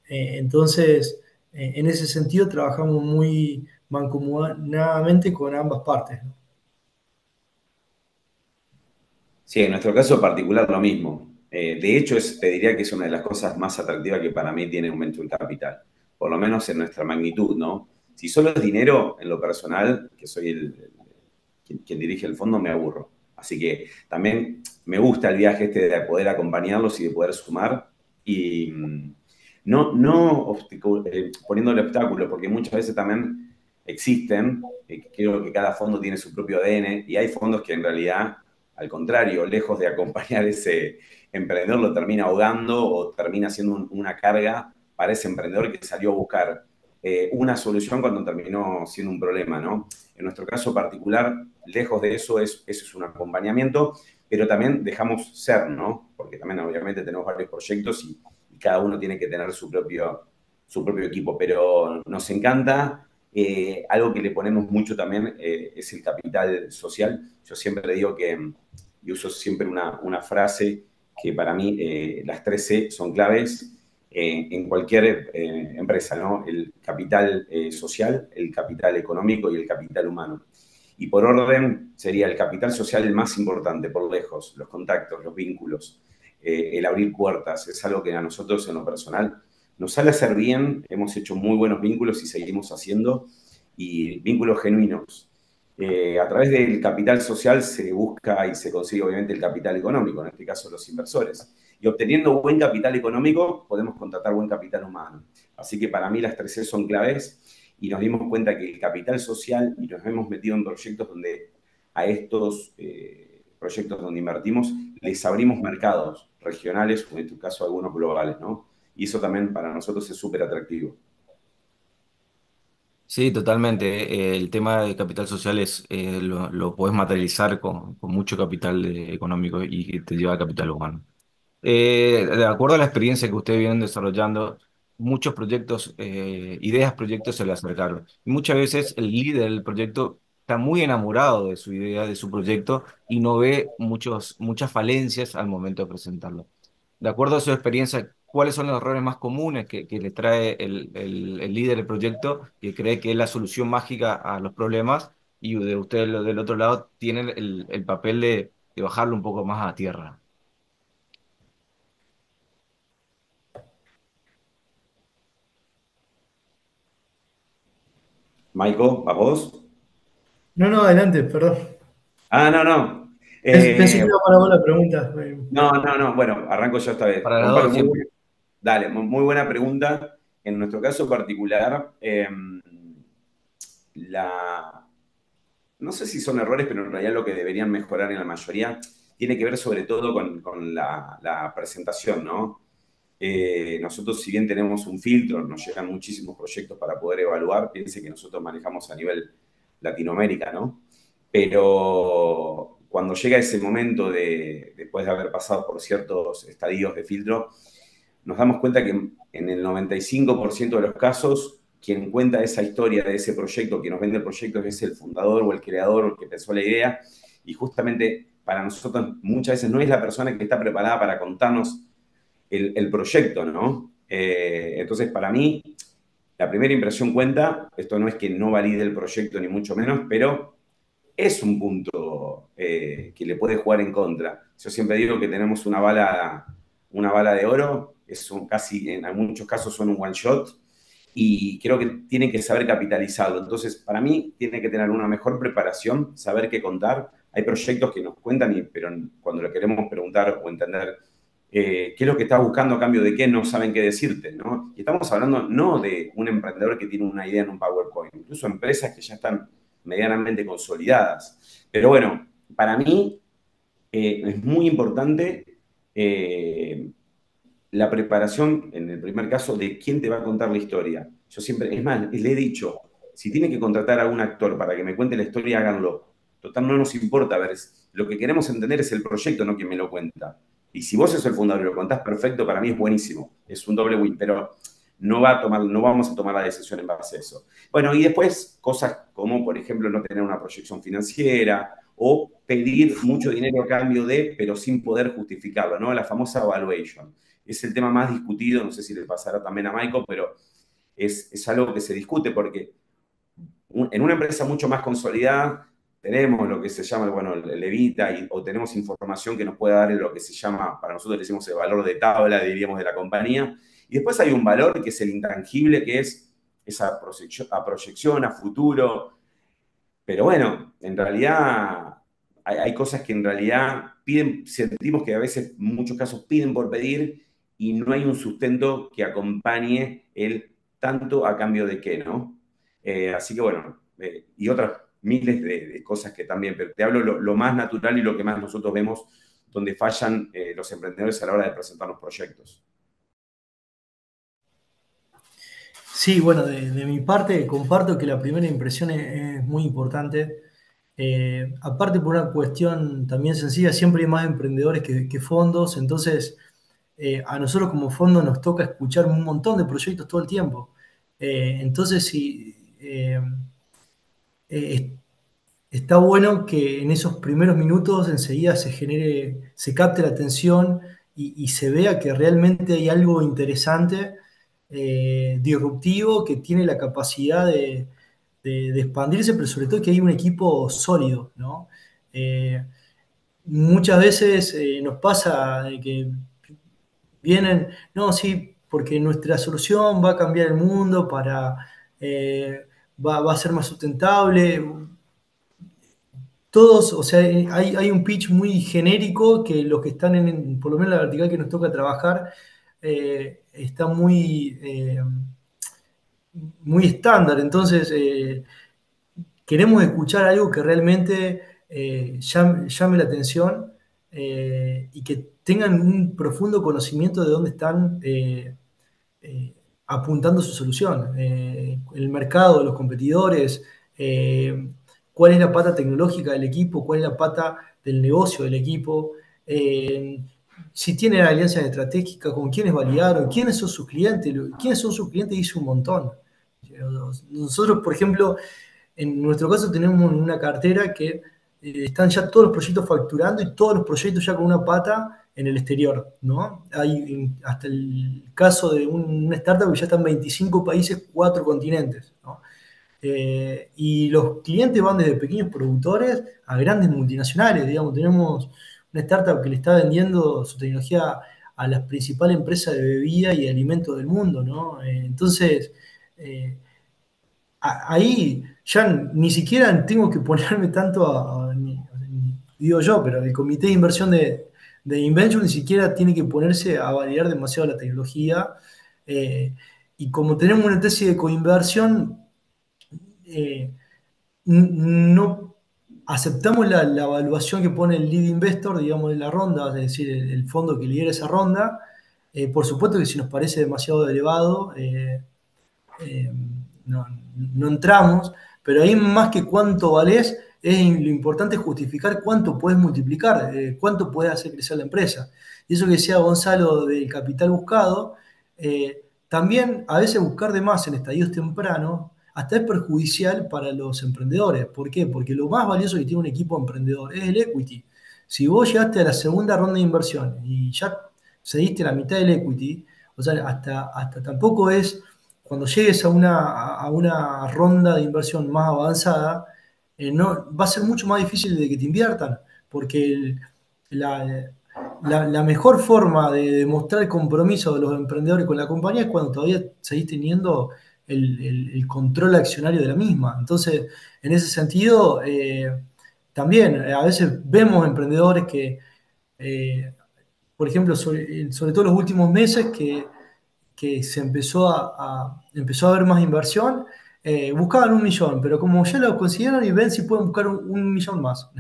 E: Entonces, en ese sentido, trabajamos muy mancomunadamente con ambas partes, ¿no?
D: Sí, en nuestro caso particular lo mismo. De hecho, te diría que es una de las cosas más atractivas que para mí tiene un venture capital, por lo menos en nuestra magnitud, ¿no? Si solo es dinero, en lo personal, que soy quien dirige el fondo, me aburro. Así que también me gusta el viaje este de poder acompañarlos y de poder sumar y no poniéndole obstáculos, porque muchas veces también existen, creo que cada fondo tiene su propio ADN y hay fondos que en realidad, al contrario, lejos de acompañar a ese emprendedor, lo termina ahogando o termina siendo una carga para ese emprendedor que salió a buscar una solución cuando terminó siendo un problema, ¿no? En nuestro caso particular, lejos de eso, eso es un acompañamiento, pero también dejamos ser, ¿no? Porque también obviamente tenemos varios proyectos y cada uno tiene que tener su propio equipo, pero nos encanta. Algo que le ponemos mucho también es el capital social. Yo siempre digo que, y uso siempre una frase que para mí las 3C son claves en cualquier empresa, ¿no? El capital social, el capital económico y el capital humano. Y por orden sería el capital social el más importante, por lejos, los contactos, los vínculos, el abrir puertas, es algo que a nosotros en lo personal nos sale a hacer bien, hemos hecho muy buenos vínculos y seguimos haciendo, y vínculos genuinos. A través del capital social se busca y se consigue obviamente el capital económico, en este caso los inversores. Y obteniendo buen capital económico podemos contratar buen capital humano. Así que para mí las 3C son claves y nos dimos cuenta que el capital social, y nos hemos metido en proyectos donde a estos proyectos donde invertimos les abrimos mercados regionales o en tu caso algunos globales, ¿no? Y eso también para nosotros es súper atractivo.
C: Sí, totalmente. El tema de capital social lo puedes materializar con mucho capital económico y que te lleva a capital humano. De acuerdo a la experiencia que ustedes vienen desarrollando, muchos proyectos, proyectos se le acercaron. Y muchas veces el líder del proyecto está muy enamorado de su idea, de su proyecto, y no ve muchas falencias al momento de presentarlo. De acuerdo a su experiencia, ¿cuáles son los errores más comunes que le trae el líder del proyecto, que cree que es la solución mágica a los problemas, y de ustedes del otro lado tienen el papel de bajarlo un poco más a tierra?
D: Michael, ¿a vos?
E: No, no, adelante, perdón.
D: Ah, no, no.
E: Pensé que iba para vos la pregunta.
D: No, no, no. Bueno, arranco yo esta vez.
C: Para las
D: Comparto
C: dos siempre.
D: dale, muy buena pregunta. En nuestro caso particular, la, no sé si son errores, pero en realidad lo que deberían mejorar en la mayoría tiene que ver sobre todo con la presentación, ¿no? Nosotros, si bien tenemos un filtro, nos llegan muchísimos proyectos para poder evaluar, piense que nosotros manejamos a nivel Latinoamérica, ¿no? Pero cuando llega ese momento después de haber pasado por ciertos estadios de filtro, nos damos cuenta que en el 95% de los casos, quien cuenta esa historia de ese proyecto, quien nos vende el proyecto, es el fundador o el creador o el que pensó la idea, y justamente para nosotros muchas veces no es la persona que está preparada para contarnos el proyecto, ¿no? Entonces, para mí, la primera impresión cuenta, esto no es que no valide el proyecto ni mucho menos, pero es un punto que le puede jugar en contra. Yo siempre digo que tenemos una bala de oro, casi, en muchos casos son un one shot, y creo que tienen que saber capitalizarlo. Entonces, para mí, tiene que tener una mejor preparación, saber qué contar. Hay proyectos que nos cuentan, pero cuando le queremos preguntar o entender qué es lo que estás buscando a cambio de qué, no saben qué decirte, ¿no? Y estamos hablando no de un emprendedor que tiene una idea en un PowerPoint, incluso empresas que ya están medianamente consolidadas. Pero bueno, para mí es muy importante la preparación, en el primer caso, de quién te va a contar la historia. Yo siempre, es más, le he dicho, si tiene que contratar a un actor para que me cuente la historia, háganlo. Total, no nos importa, a ver, lo que queremos entender es el proyecto, no quién me lo cuenta. Y si vos sos el fundador y lo contás perfecto, para mí es buenísimo, es un doble win, pero no vamos a tomar la decisión en base a eso. Bueno, y después cosas como, por ejemplo, no tener una proyección financiera o pedir mucho dinero a cambio de, pero sin poder justificarlo, ¿no? La famosa valuation. Es el tema más discutido, no sé si le pasará también a Michael, pero es algo que se discute porque en una empresa mucho más consolidada tenemos lo que se llama, bueno, el Evita o tenemos información que nos puede dar lo que se llama, para nosotros decimos el valor de tabla, diríamos, de la compañía. Y después hay un valor que es el intangible, que es esa proyección a futuro. Pero bueno, en realidad hay cosas que en realidad piden, sentimos que a veces, en muchos casos, piden por pedir y no hay un sustento que acompañe el tanto a cambio de qué, ¿no? Así que bueno, y otras miles de cosas que también, pero te hablo lo más natural y lo que más nosotros vemos donde fallan los emprendedores a la hora de presentar los proyectos.
E: Sí, bueno, de mi parte comparto que la primera impresión es muy importante. Aparte por una cuestión también sencilla, siempre hay más emprendedores que fondos, entonces a nosotros como fondo nos toca escuchar un montón de proyectos todo el tiempo. Entonces, sí, eh, está bueno que en esos primeros minutos enseguida se capte la atención y se vea que realmente hay algo interesante, disruptivo, que tiene la capacidad de expandirse, pero sobre todo que hay un equipo sólido, ¿no? Eh, Muchas veces nos pasa de que vienen, no, sí, porque nuestra solución va a cambiar el mundo va a ser más sustentable. Todos, o sea, hay un pitch muy genérico que los que están por lo menos la vertical que nos toca trabajar, está muy estándar. Entonces, queremos escuchar algo que realmente llame la atención, y que tengan un profundo conocimiento de dónde están eh, apuntando su solución. El mercado, los competidores, cuál es la pata tecnológica del equipo, cuál es la pata del negocio del equipo, eh, si tienen alianzas estratégicas, con quiénes validaron, quiénes son sus clientes. Quiénes son sus clientes dice un montón. Nosotros, por ejemplo, en nuestro caso tenemos una cartera que están ya todos los proyectos facturando y todos los proyectos ya con una pata en el exterior, ¿no? Hay hasta el caso de una startup que ya está en 25 países, 4 continentes, ¿no? Y los clientes van desde pequeños productores a grandes multinacionales, digamos. Tenemos una startup que le está vendiendo su tecnología a las principales empresas de bebida y de alimentos del mundo, ¿no? Entonces, eh, ahí ya ni siquiera tengo que ponerme tanto digo yo, pero el comité de inversión de Inventure ni siquiera tiene que ponerse a validar demasiado la tecnología. eh, y como tenemos una tesis de coinversión, eh, no aceptamos la evaluación que pone el lead investor, digamos, de la ronda, es decir, el fondo que lidera esa ronda. Por supuesto que si nos parece demasiado elevado, eh, no, no entramos, pero ahí más que cuánto valés, lo importante es justificar cuánto puedes multiplicar, cuánto puede hacer crecer la empresa. Y eso que decía Gonzalo del capital buscado, también a veces buscar de más en estadios tempranos hasta es perjudicial para los emprendedores. ¿Por qué? Porque lo más valioso que tiene un equipo emprendedor es el equity. Si vos llegaste a la segunda ronda de inversión y ya cediste la mitad del equity, o sea, hasta tampoco es cuando llegues a una ronda de inversión más avanzada, no, va a ser mucho más difícil de que te inviertan, porque la, la mejor forma de demostrar el compromiso de los emprendedores con la compañía es cuando todavía seguís teniendo el control accionario de la misma. Entonces, en ese sentido, también a veces vemos emprendedores eh, por ejemplo, sobre todo los últimos meses, que se empezó a ver más inversión, buscaban 1 millón, pero como ya lo consideran y ven si pueden buscar un millón más.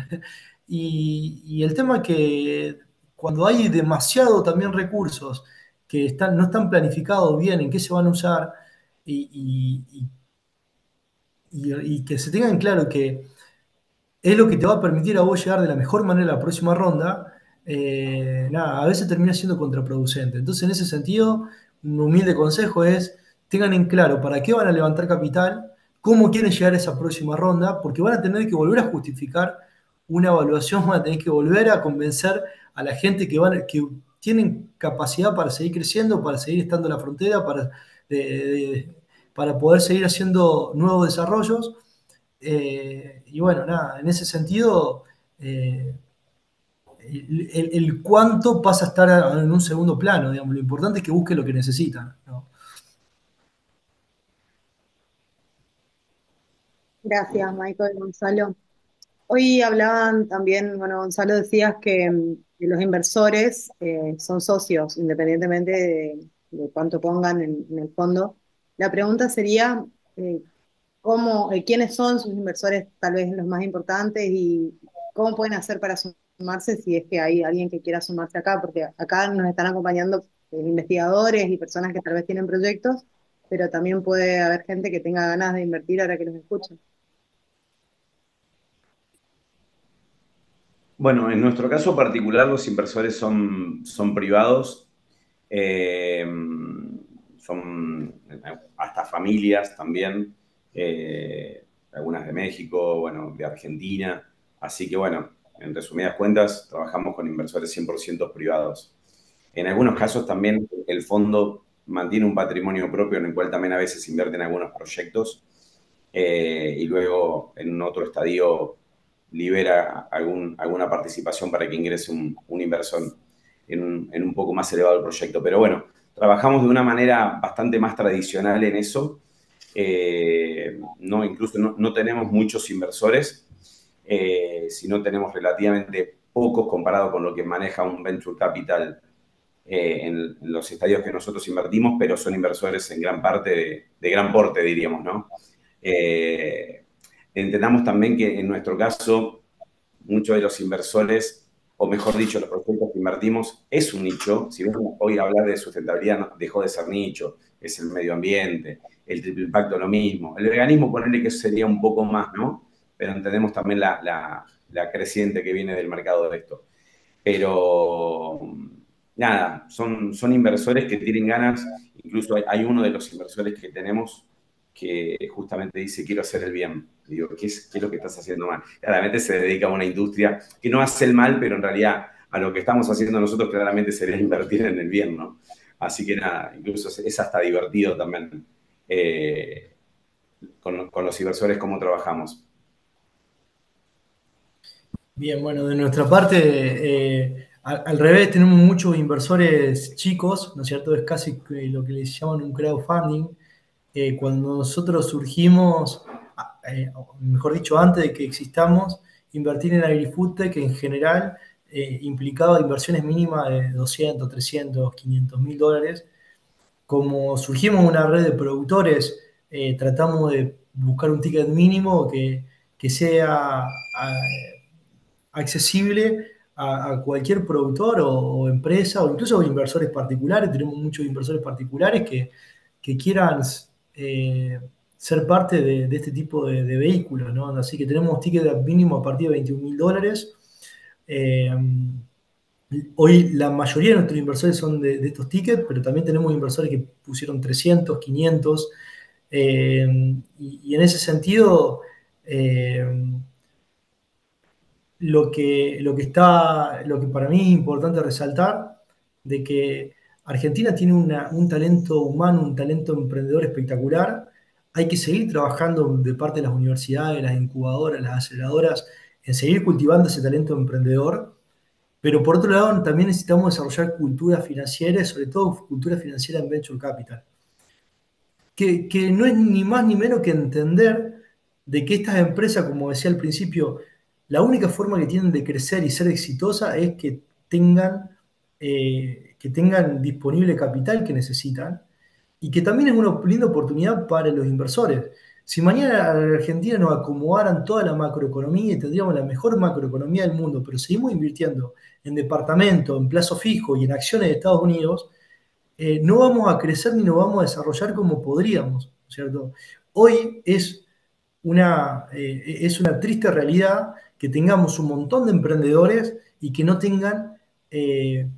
E: Y el tema es que cuando hay demasiado también recursos que no están planificados bien en qué se van a usar, y, y que se tengan claro que es lo que te va a permitir a vos llegar de la mejor manera a la próxima ronda, nada, a veces termina siendo contraproducente. Entonces, en ese sentido, un humilde consejo es, tengan en claro para qué van a levantar capital, cómo quieren llegar a esa próxima ronda, porque van a tener que volver a justificar una evaluación, van a tener que volver a convencer a la gente que tienen capacidad para seguir creciendo, para seguir estando en la frontera, para poder seguir haciendo nuevos desarrollos. Y bueno, nada, en ese sentido, eh, el cuánto pasa a estar en un segundo plano, digamos. Lo importante es que busque lo que necesitan, ¿no?
F: Gracias, Michael y Gonzalo. Hoy hablaban también, bueno, Gonzalo, decías que los inversores son socios, independientemente de cuánto pongan en el fondo. La pregunta sería, eh, quiénes son sus inversores tal vez los más importantes y cómo pueden hacer para sumarse si es que hay alguien que quiera sumarse acá, porque acá nos están acompañando investigadores y personas que tal vez tienen proyectos, pero también puede haber gente que tenga ganas de invertir ahora que los escucha.
D: Bueno, en nuestro caso particular, los inversores son privados, eh, son hasta familias también, algunas de México, bueno, de Argentina. Así que bueno, en resumidas cuentas, trabajamos con inversores 100% privados. En algunos casos también el fondo mantiene un patrimonio propio en el cual también a veces invierte en algunos proyectos y luego en otro estadio libera alguna participación para que ingrese un inversor en un poco más elevado el proyecto. Pero bueno, trabajamos de una manera bastante más tradicional en eso. Incluso no tenemos muchos inversores, sino tenemos relativamente pocos comparado con lo que maneja un venture capital en los estadios que nosotros invertimos, pero son inversores en gran parte de gran porte, diríamos, ¿no? Eh, Entendamos también que en nuestro caso, muchos de los inversores, o mejor dicho, los proyectos que invertimos, es un nicho. Si bien hoy hablar de sustentabilidad dejó de ser nicho, es el medio ambiente, el triple impacto lo mismo. El veganismo, ponerle que sería un poco más, ¿no? Pero entendemos también la creciente que viene del mercado de esto. Pero nada, son inversores que tienen ganas. Incluso hay uno de los inversores que tenemos que justamente dice, quiero hacer el bien. Y digo, ¿qué es lo que estás haciendo mal? Claramente se dedica a una industria que no hace el mal, pero en realidad a lo que estamos haciendo nosotros claramente sería invertir en el bien, ¿no? Así que nada, incluso es hasta divertido también con los inversores cómo trabajamos.
E: Bien, bueno, de nuestra parte, al revés, tenemos muchos inversores chicos, ¿no es cierto? Es casi lo que les llaman un crowdfunding. Cuando nosotros surgimos, o mejor dicho, antes de que existamos, invertir en AgriFoodTech en general implicaba inversiones mínimas de 200, 300, 500 mil dólares. Como surgimos una red de productores, tratamos de buscar un ticket mínimo que sea accesible a cualquier productor o empresa o incluso inversores particulares. Tenemos muchos inversores particulares que quieran ser parte de este tipo de vehículos, ¿no? Así que tenemos ticket mínimo a partir de 21 mil dólares. Eh, Hoy la mayoría de nuestros inversores son de estos tickets, pero también tenemos inversores que pusieron 300, 500. Y en ese sentido, eh, lo que para mí es importante resaltar, de que Argentina tiene un talento humano, un talento emprendedor espectacular. Hay que seguir trabajando de parte de las universidades, las incubadoras, las aceleradoras, en seguir cultivando ese talento emprendedor. Pero por otro lado, también necesitamos desarrollar cultura financiera, sobre todo cultura financiera en Venture Capital, que no es ni más ni menos que entender de que estas empresas, como decía al principio, la única forma que tienen de crecer y ser exitosa es que tengan disponible capital que necesitan y que también es una linda oportunidad para los inversores. Si mañana a la Argentina nos acomodaran toda la macroeconomía y tendríamos la mejor macroeconomía del mundo, pero seguimos invirtiendo en departamentos, en plazo fijo y en acciones de Estados Unidos, no vamos a crecer ni nos vamos a desarrollar como podríamos, ¿cierto? Hoy es una triste realidad que tengamos un montón de emprendedores y que no tengan eh,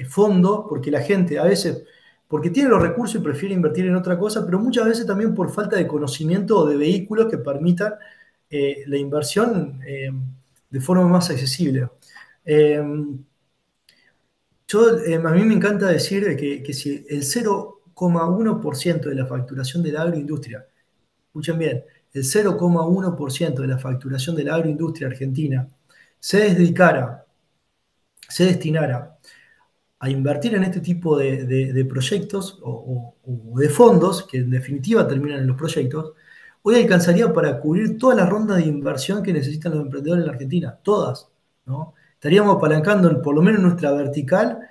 E: fondos, porque la gente a veces, porque tiene los recursos y prefiere invertir en otra cosa, pero muchas veces también por falta de conocimiento o de vehículos que permitan la inversión de forma más accesible. Eh, a mí me encanta decir que si el 0,1% de la facturación de la agroindustria, escuchen bien, el 0,1% de la facturación de la agroindustria argentina se dedicara, se destinara a invertir en este tipo de proyectos o de fondos, que en definitiva terminan en los proyectos, hoy alcanzaría para cubrir todas las rondas de inversión que necesitan los emprendedores en la Argentina, todas, ¿no? Estaríamos apalancando, por lo menos en nuestra vertical,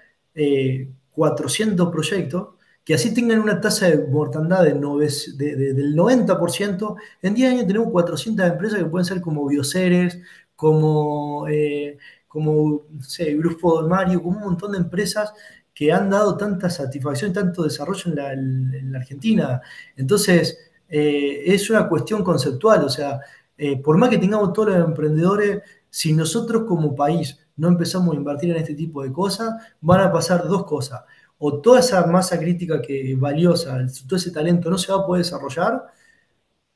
E: 400 proyectos, que así tengan una tasa de mortandad del 90%. En 10 años tenemos 400 empresas que pueden ser como Bioceres, como no sé, Grupo Mario, como un montón de empresas que han dado tanta satisfacción, tanto desarrollo en la Argentina. Entonces, es una cuestión conceptual, o sea, por más que tengamos todos los emprendedores, si nosotros como país no empezamos a invertir en este tipo de cosas, van a pasar dos cosas. O toda esa masa crítica que valiosa, todo ese talento no se va a poder desarrollar,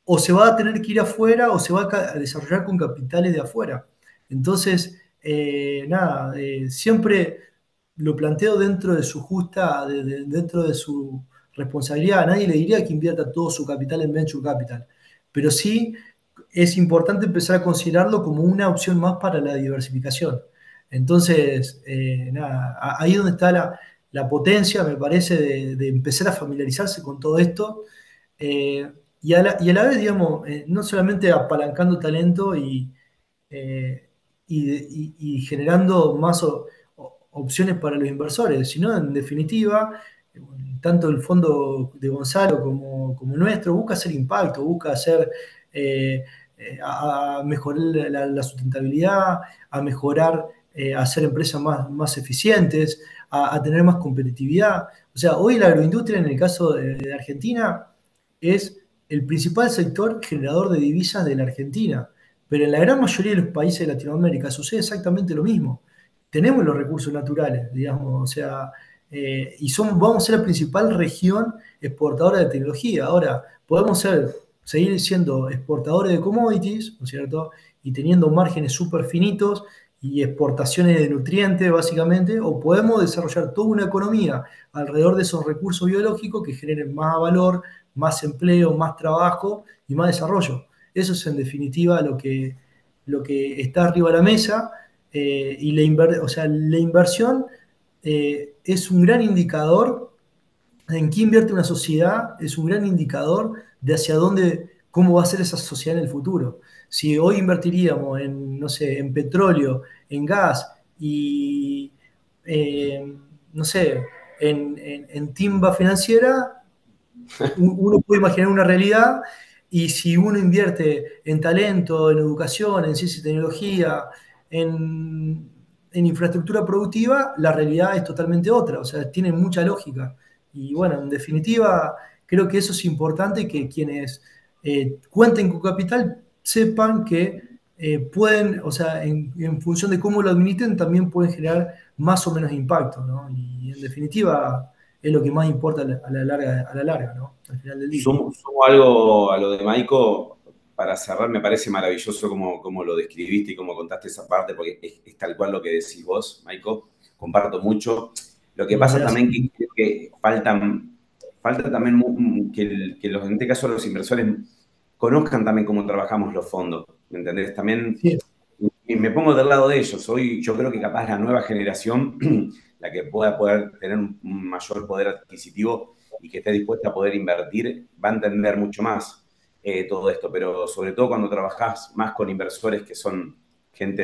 E: o se va a tener que ir afuera o se va a desarrollar con capitales de afuera. Entonces, nada, siempre lo planteo dentro de su justa, dentro de su responsabilidad. A nadie le diría que invierta todo su capital en venture capital, pero sí es importante empezar a considerarlo como una opción más para la diversificación. Entonces, nada, ahí es donde está la potencia, me parece, de empezar a familiarizarse con todo esto, eh, y a la vez, digamos, no solamente apalancando talento eh, y generando más opciones para los inversores, sino en definitiva, tanto el fondo de Gonzalo como el nuestro busca hacer impacto, busca hacer, eh, a mejorar la sustentabilidad, a mejorar, a hacer empresas más eficientes, a tener más competitividad. O sea, hoy la agroindustria en el caso de Argentina es el principal sector generador de divisas de la Argentina. Pero en la gran mayoría de los países de Latinoamérica sucede exactamente lo mismo. Tenemos los recursos naturales, digamos, o sea, vamos a ser la principal región exportadora de tecnología. Ahora, seguir siendo exportadores de commodities, ¿no es cierto? Y teniendo márgenes súper finitos y exportaciones de nutrientes, básicamente, o podemos desarrollar toda una economía alrededor de esos recursos biológicos que generen más valor, más empleo, más trabajo y más desarrollo. Eso es en definitiva lo que está arriba de la mesa, y o sea, la inversión es un gran indicador en qué invierte una sociedad, es un gran indicador de hacia dónde, cómo va a ser esa sociedad en el futuro. Si hoy invertiríamos en, no sé, en petróleo, en gas y, eh, no sé, en timba financiera, uno puede imaginar una realidad, y si uno invierte en talento, en educación, en ciencia y tecnología, en infraestructura productiva, la realidad es totalmente otra, o sea, tiene mucha lógica. Y bueno, en definitiva, creo que eso es importante, que quienes cuenten con capital sepan que pueden, o sea, en función de cómo lo administren, también pueden generar más o menos impacto, ¿no? Y en definitiva es lo que más importa a la larga, ¿no? Al final del día.
D: Sumo algo a lo de Maiko, para cerrar, me parece maravilloso como lo describiste y cómo contaste esa parte, porque es tal cual lo que decís vos, Maiko, comparto mucho. Lo que
E: Bueno,
D: pasa
E: gracias.
D: también que creo que falta también en este caso los inversores conozcan también cómo trabajamos los fondos, ¿me entendés? También,
E: Sí,
D: y me pongo del lado de ellos, hoy yo creo que capaz la nueva generación, la que pueda poder tener un mayor poder adquisitivo y que esté dispuesta a poder invertir, va a entender mucho más todo esto, pero sobre todo cuando trabajás más con inversores que son gente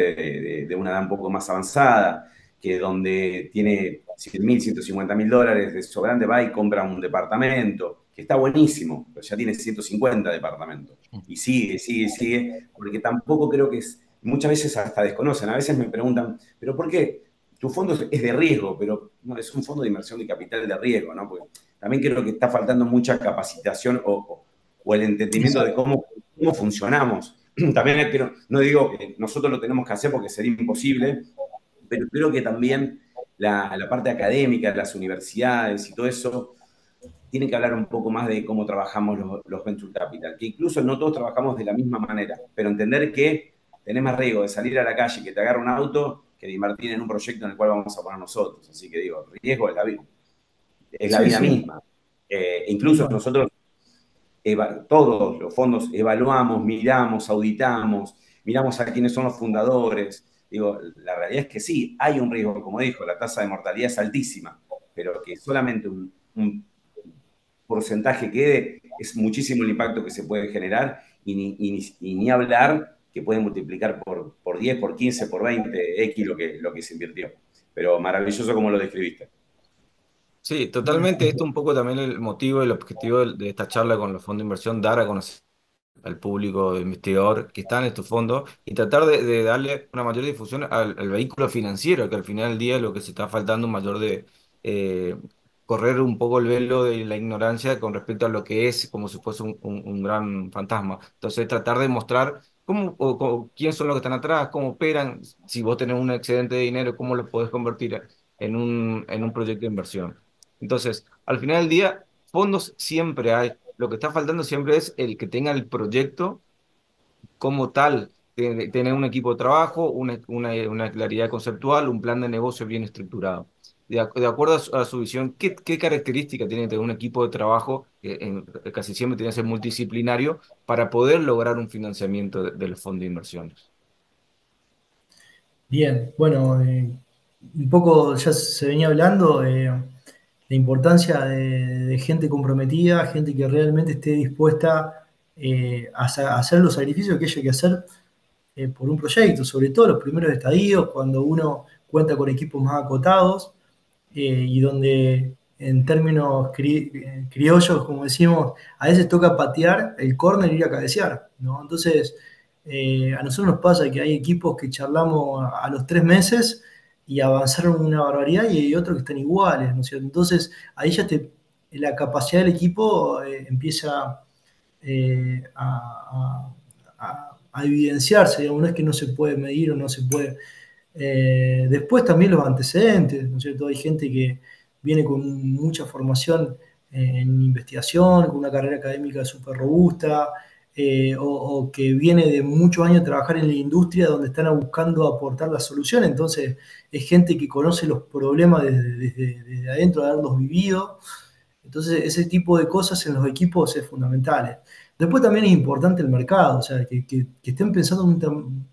D: de una edad un poco más avanzada, que donde tiene 100.000, $150.000 de sobrante, va y compra un departamento, que está buenísimo, pero ya tiene 150 departamentos. Y sigue, sigue, sigue, porque tampoco creo que muchas veces hasta desconocen, a veces me preguntan, ¿pero por qué? Tu fondo es de riesgo, pero no, es un fondo de inversión de capital de riesgo, ¿no? Porque también creo que está faltando mucha capacitación o el entendimiento de
E: exacto.
D: cómo funcionamos. También es que no digo que nosotros lo tenemos que hacer porque sería imposible, pero creo que también la parte académica, las universidades y todo eso, tienen que hablar un poco más de cómo trabajamos los venture capital, que incluso no todos trabajamos de la misma manera, pero entender que tenés más riesgo de salir a la calle y que te agarre un auto que de invertir en un proyecto en el cual vamos a poner nosotros. Así que digo, riesgo es la
E: Sí,
D: vida
E: sí,
D: misma.
E: tal
D: Incluso
E: cual.
D: nosotros, todos los fondos evaluamos, miramos, auditamos, miramos a quiénes son los fundadores. Digo, la realidad es que sí, hay un riesgo, como dijo, la tasa de mortalidad es altísima, pero que solamente un porcentaje quede es muchísimo el impacto que se puede generar y ni hablar que puede multiplicar por 10, por 15, por 20, X lo que se invirtió. Pero maravilloso como lo describiste.
C: Sí, totalmente. Esto un poco también el motivo, el objetivo de esta charla con los fondos de inversión, dar a conocer al público investigador que está en estos fondos y tratar de darle una mayor difusión al vehículo financiero, que al final del día es lo que se está faltando, un mayor eh, correr un poco el velo de la ignorancia con respecto a lo que es, como si fuese un gran fantasma. Entonces, tratar de mostrar quién son los que están atrás, cómo operan, si vos tenés un excedente de dinero, cómo lo podés convertir en un proyecto de inversión. Entonces, al final del día, fondos siempre hay. Lo que está faltando siempre es el que tenga el proyecto como tal, tener un equipo de trabajo, una claridad conceptual, un plan de negocio bien estructurado. De acuerdo a su visión, ¿qué característica tiene que tener un equipo de trabajo, que casi siempre tiene que ser multidisciplinario, para poder lograr un financiamiento del fondo de inversiones?
E: Bien, bueno, un poco ya se venía hablando la importancia de gente comprometida, gente que realmente esté dispuesta a hacer los sacrificios que haya que hacer por un proyecto, sobre todo los primeros estadios, cuando uno cuenta con equipos más acotados y donde en términos criollos, como decimos, a veces toca patear el córner y ir a cabecear, ¿no? Entonces, a nosotros nos pasa que hay equipos que charlamos a los 3 meses y avanzaron una barbaridad y hay otros que están iguales, ¿no es cierto? Entonces, ahí ya la capacidad del equipo empieza a evidenciarse, digamos, no es que no se puede medir o no se puede. Después también los antecedentes, ¿no es cierto? Hay gente que viene con mucha formación en investigación, con una carrera académica súper robusta, o que viene de muchos años de trabajar en la industria donde están buscando aportar la solución. Entonces, es gente que conoce los problemas desde adentro, de haberlos vivido. Entonces, ese tipo de cosas en los equipos es fundamental. Después también es importante el mercado, o sea, que estén pensando en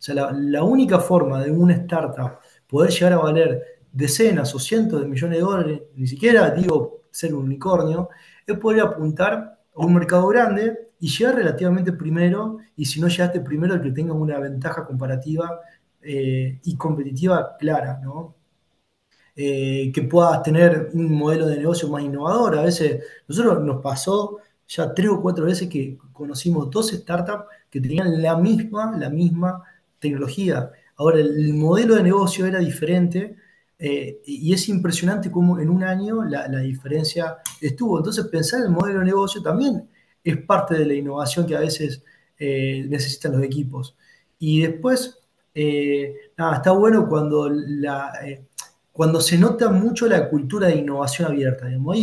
E: o sea, la única forma de una startup poder llegar a valer decenas o cientos de millones de dólares, ni siquiera digo ser un unicornio, es poder apuntar a un mercado grande y llegar relativamente primero, y si no llegaste primero, el que tenga una ventaja comparativa y competitiva clara, ¿no? Que puedas tener un modelo de negocio más innovador. A veces, nosotros nos pasó ya 3 o 4 veces que conocimos 2 startups que tenían la misma tecnología. Ahora, el modelo de negocio era diferente y es impresionante cómo en un año la diferencia estuvo. Entonces, pensar en el modelo de negocio también es parte de la innovación que a veces necesitan los equipos. Y después, nada, está bueno cuando se nota mucho la cultura de innovación abierta. Digamos.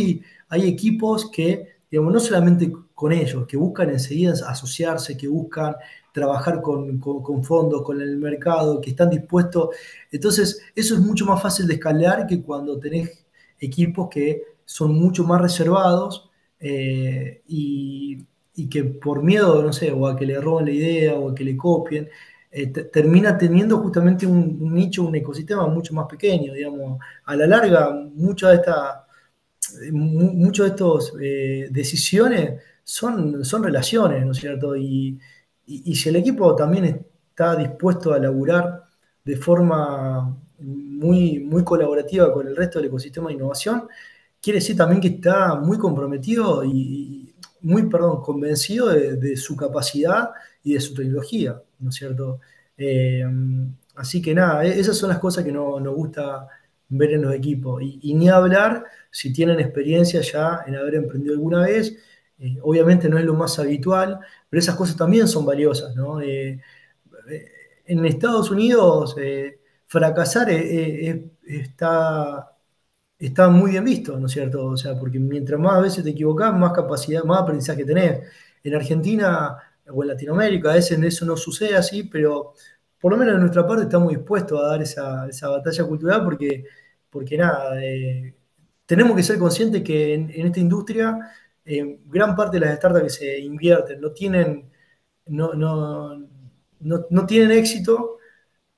E: Hay equipos que, digamos, no solamente con ellos, que buscan enseguida asociarse, que buscan trabajar con fondos, con el mercado, que están dispuestos. Entonces, eso es mucho más fácil de escalar que cuando tenés equipos que son mucho más reservados y que por miedo, no sé, o a que le roben la idea o a que le copien, termina teniendo justamente un nicho, un ecosistema mucho más pequeño, digamos. A la larga, muchos de estos decisiones son relaciones, ¿no es cierto? Y si el equipo también está dispuesto a laburar de forma muy colaborativa con el resto del ecosistema de innovación, quiere decir también que está muy comprometido y muy, perdón, convencido de su capacidad y de su tecnología, ¿no es cierto? Eh, Así que nada, esas son las cosas que nos gusta ver en los equipos. Y ni hablar si tienen experiencia ya en haber emprendido alguna vez. Obviamente no es lo más habitual, pero esas cosas también son valiosas, ¿no? Eh, en Estados Unidos fracasar está muy bien visto, ¿no es cierto? O sea, porque mientras más veces te equivocás, más capacidad, más aprendizaje tenés. En Argentina o en Latinoamérica a veces eso no sucede así, pero por lo menos de nuestra parte estamos dispuestos a dar esa batalla cultural porque nada, tenemos que ser conscientes que en esta industria gran parte de las startups que se invierten no, no tienen éxito,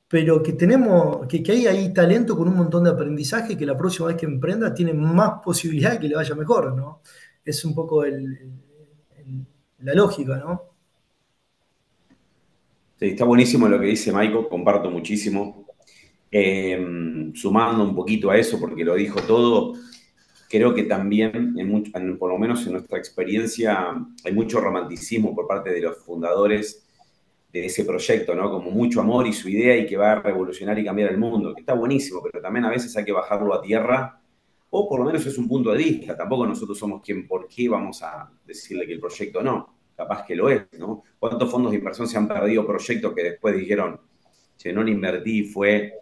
E: pero que hay ahí talento con un montón de aprendizaje que la próxima vez que emprenda tiene más posibilidad de que le vaya mejor, ¿no? Es un poco la lógica, ¿no?
D: Sí, está buenísimo lo que dice Michael, comparto muchísimo. Sumando un poquito a eso, porque lo dijo todo, creo que también, por lo menos en nuestra experiencia, hay mucho romanticismo por parte de los fundadores de ese proyecto, ¿no? Como mucho amor y su idea y que va a revolucionar y cambiar el mundo, que está buenísimo, pero también a veces hay que bajarlo a tierra o por lo menos es un punto de vista. Tampoco nosotros somos quien, por qué vamos a decirle que el proyecto no. Capaz que lo es, ¿no? ¿Cuántos fondos de inversión se han perdido proyectos que después dijeron, che, no le invertí, fue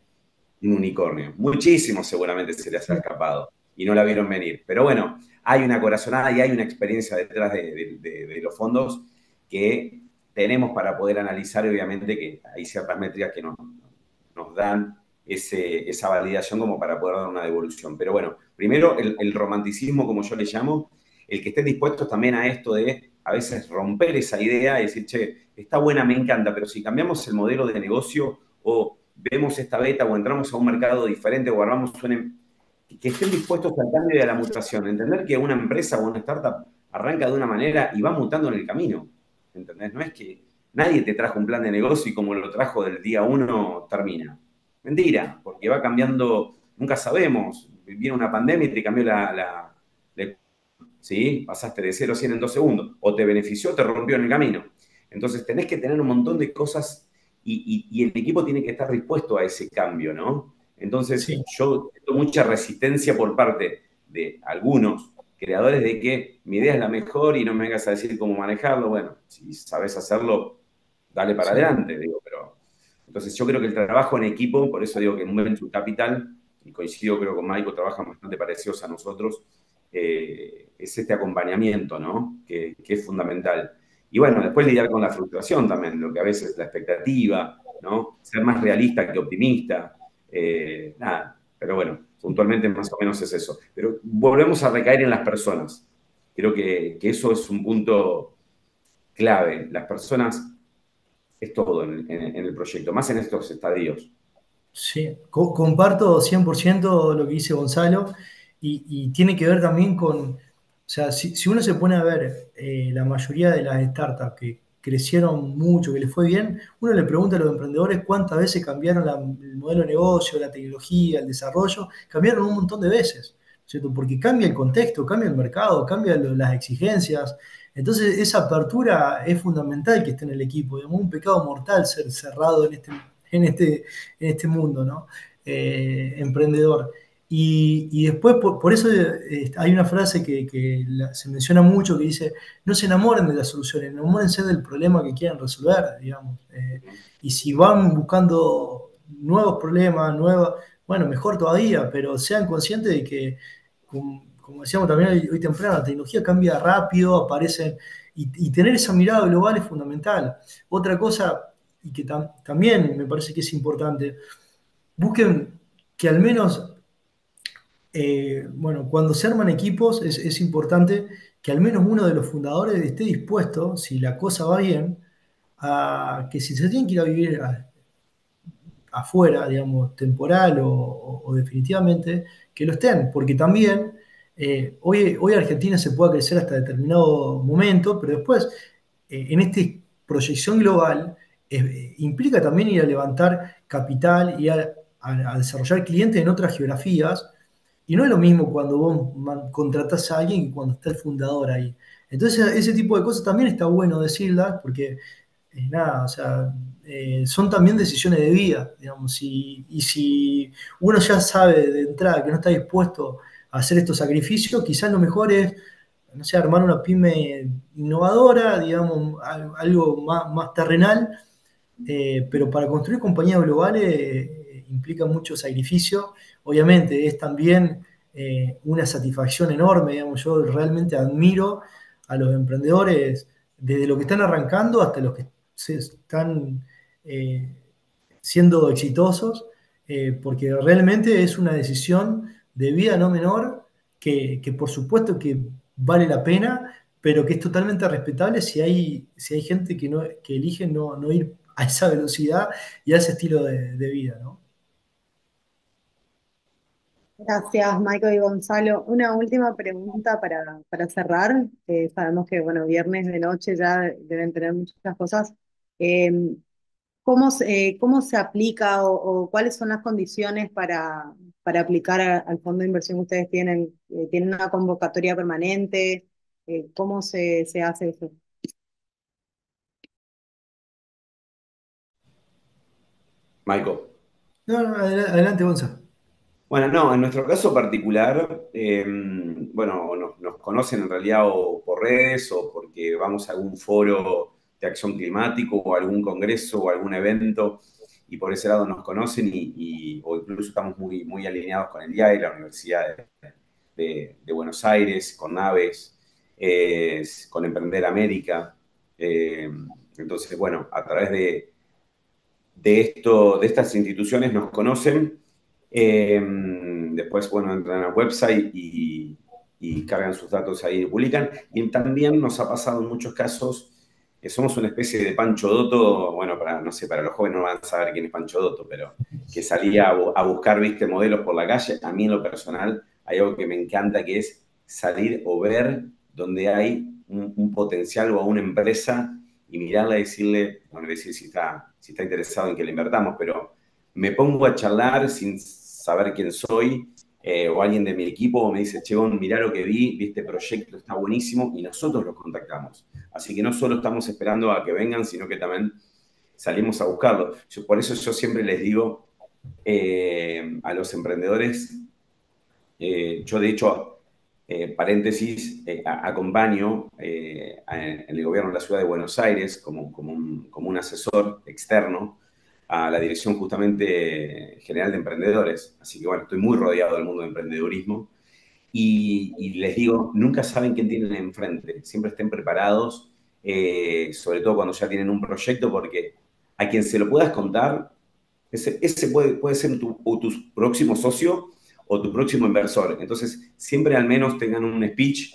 D: un unicornio? Muchísimos seguramente se les ha escapado y no la vieron venir. Pero bueno, hay una corazonada y hay una experiencia detrás de los fondos que tenemos para poder analizar, y obviamente que hay ciertas métricas que nos dan esa validación como para poder dar una devolución. Pero bueno, primero el romanticismo, como yo le llamo, el que estén dispuestos también a esto de a veces romper esa idea y decir, che, está buena, me encanta, pero si cambiamos el modelo de negocio o vemos esta beta o entramos a un mercado diferente o armamos que estén dispuestos al cambio y a la mutación. Entender que una empresa o una startup arranca de una manera y va mutando en el camino. ¿Entendés? No es que nadie te trajo un plan de negocio y como lo trajo del día uno termina. Mentira, porque va cambiando, nunca sabemos. Viene una pandemia y te cambió ¿sí? Pasaste de 0 a 100 en 2 segundos. O te benefició o te rompió en el camino. Entonces tenés que tener un montón de cosas y el equipo tiene que estar dispuesto a ese cambio, ¿no? Entonces
B: Sí,
D: yo tengo mucha resistencia por parte de algunos creadores de que mi idea es la mejor y no me vengas a decir cómo manejarlo. Bueno, si sabes hacerlo, dale para
B: sí.
D: adelante, digo, pero... Entonces yo creo que el trabajo en equipo, por eso digo que en Venture Capital, y coincido creo con Michael, trabajan bastante parecidos a nosotros, es este acompañamiento, ¿no? Que es fundamental. Y bueno, después lidiar con la frustración también, lo que a veces la expectativa, ¿no? Ser más realista que optimista. Nada, pero bueno, puntualmente más o menos es eso. Pero volvemos a recaer en las personas. Creo que eso es un punto clave. Las personas es todo en el proyecto, más en estos estadios.
E: Sí, comparto 100% lo que dice Gonzalo y tiene que ver también con, o sea, si uno se pone a ver la mayoría de las startups que crecieron mucho, que les fue bien, uno le pregunta a los emprendedores cuántas veces cambiaron el modelo de negocio, la tecnología, el desarrollo, cambiaron un montón de veces, ¿cierto? Porque cambia el contexto, cambia el mercado, cambian las exigencias. Entonces, esa apertura es fundamental que esté en el equipo. Es un pecado mortal ser cerrado en este en este mundo, ¿no? Emprendedor. Y después, por eso hay una frase que se menciona mucho que dice, no se enamoren de las soluciones, enamórense del problema que quieran resolver, digamos. Y si van buscando nuevos problemas, bueno, mejor todavía, pero sean conscientes de que, como decíamos también hoy temprano, la tecnología cambia rápido, aparecen, y tener esa mirada global es fundamental. Otra cosa y que también me parece que es importante, busquen que al menos, bueno, cuando se arman equipos es importante que al menos uno de los fundadores esté dispuesto, si la cosa va bien, a que si se tienen que ir a vivir afuera, digamos, temporal o definitivamente, que lo estén, porque también hoy Argentina se puede crecer hasta determinado momento, pero después, en esta proyección global, implica también ir a levantar capital y a desarrollar clientes en otras geografías, y no es lo mismo cuando vos contratás a alguien que cuando está el fundador ahí. Entonces, ese tipo de cosas también está bueno decirlas, porque nada, o sea, son también decisiones de vida, digamos, y si uno ya sabe de entrada que no está dispuesto a hacer estos sacrificios, quizás lo mejor es, no sé, armar una pyme innovadora, digamos, algo más terrenal, pero para construir compañías globales implica mucho sacrificio. Obviamente es también una satisfacción enorme, digamos, yo realmente admiro a los emprendedores desde los que están arrancando hasta los que se están eh, siendo exitosos, porque realmente es una decisión de vida no menor que por supuesto que vale la pena, pero que es totalmente respetable si hay gente que elige no ir a esa velocidad y a ese estilo de vida, ¿no?
F: Gracias, Michael y Gonzalo. Una última pregunta para cerrar. Sabemos que, bueno, viernes de noche ya deben tener muchas cosas. Eh, cómo se aplica o cuáles son las condiciones para aplicar al fondo de inversión que ustedes tienen? ¿Tienen una convocatoria permanente? ¿Cómo se hace eso?
D: Michael.
E: No, no, adelante, Gonzalo.
D: Bueno, no, en nuestro caso particular, bueno, nos conocen en realidad o por redes o porque vamos a algún foro de acción climático o algún congreso o algún evento y por ese lado nos conocen o incluso estamos muy alineados con el IAE, la Universidad de Buenos Aires, con Naves, con Emprender América. Eh, entonces, bueno, a través de estas instituciones nos conocen. Después, bueno, entran al website y cargan sus datos ahí y publican. Y también nos ha pasado en muchos casos, somos una especie de Pancho Dotto, bueno, no sé, para los jóvenes no van a saber quién es Pancho Dotto, pero que salía a buscar, viste, modelos por la calle. A mí en lo personal hay algo que me encanta, que es salir o ver donde hay un potencial o una empresa y mirarla y decirle, bueno, decir si está interesado en que le invertamos, pero me pongo a charlar sin saber quién soy, o alguien de mi equipo me dice, che, mirá lo que vi este proyecto está buenísimo, y nosotros los contactamos. Así que no solo estamos esperando a que vengan, sino que también salimos a buscarlo. Por eso yo siempre les digo a los emprendedores, yo de hecho, paréntesis, acompaño en el gobierno de la ciudad de Buenos Aires como un asesor externo a la Dirección justamente General de Emprendedores. Así que bueno, estoy muy rodeado del mundo del emprendedurismo y les digo, nunca saben quién tienen enfrente, siempre estén preparados, sobre todo cuando ya tienen un proyecto, porque a quien se lo puedas contar, ese puede ser tu próximo socio o tu próximo inversor. Entonces, siempre al menos tengan un speech,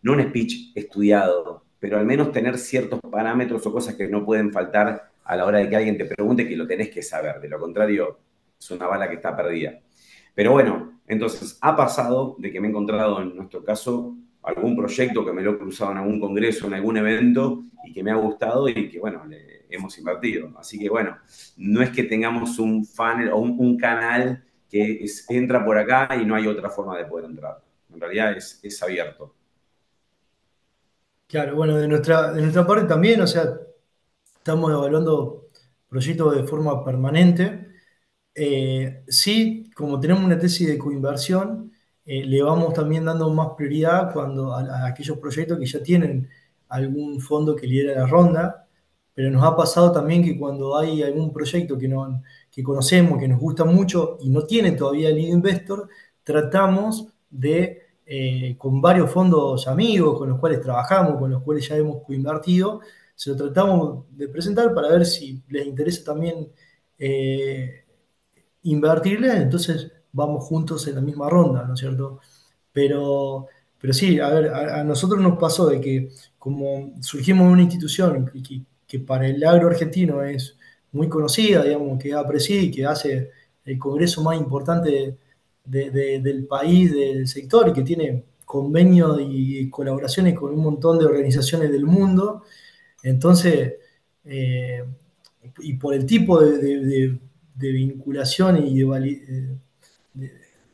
D: no un speech estudiado, pero al menos tener ciertos parámetros o cosas que no pueden faltar a la hora de que alguien te pregunte, que lo tenés que saber. De lo contrario, es una bala que está perdida. Pero bueno, entonces ha pasado de que me he encontrado en nuestro caso algún proyecto que me lo he cruzado en algún congreso, en algún evento y que me ha gustado y que bueno, le hemos invertido. Así que bueno, no es que tengamos un funnel o un canal que entra por acá y no hay otra forma de poder entrar. En realidad es abierto.
E: Claro, bueno, de nuestra parte también, o sea, estamos evaluando proyectos de forma permanente. Sí, como tenemos una tesis de coinversión, le vamos también dando más prioridad a aquellos proyectos que ya tienen algún fondo que lidera la ronda, pero nos ha pasado también que cuando hay algún proyecto que conocemos, que nos gusta mucho y no tiene todavía lead investor, tratamos con varios fondos amigos con los cuales trabajamos, con los cuales ya hemos coinvertido, se lo tratamos de presentar para ver si les interesa también invertirle, entonces vamos juntos en la misma ronda, ¿no es cierto? Pero, pero sí, a ver, a nosotros nos pasó de que como surgimos en una institución que para el agro argentino es muy conocida, digamos, que preside y que hace el congreso más importante del país, del sector, y que tiene convenios y colaboraciones con un montón de organizaciones del mundo, entonces, eh, y por el tipo de vinculación y de,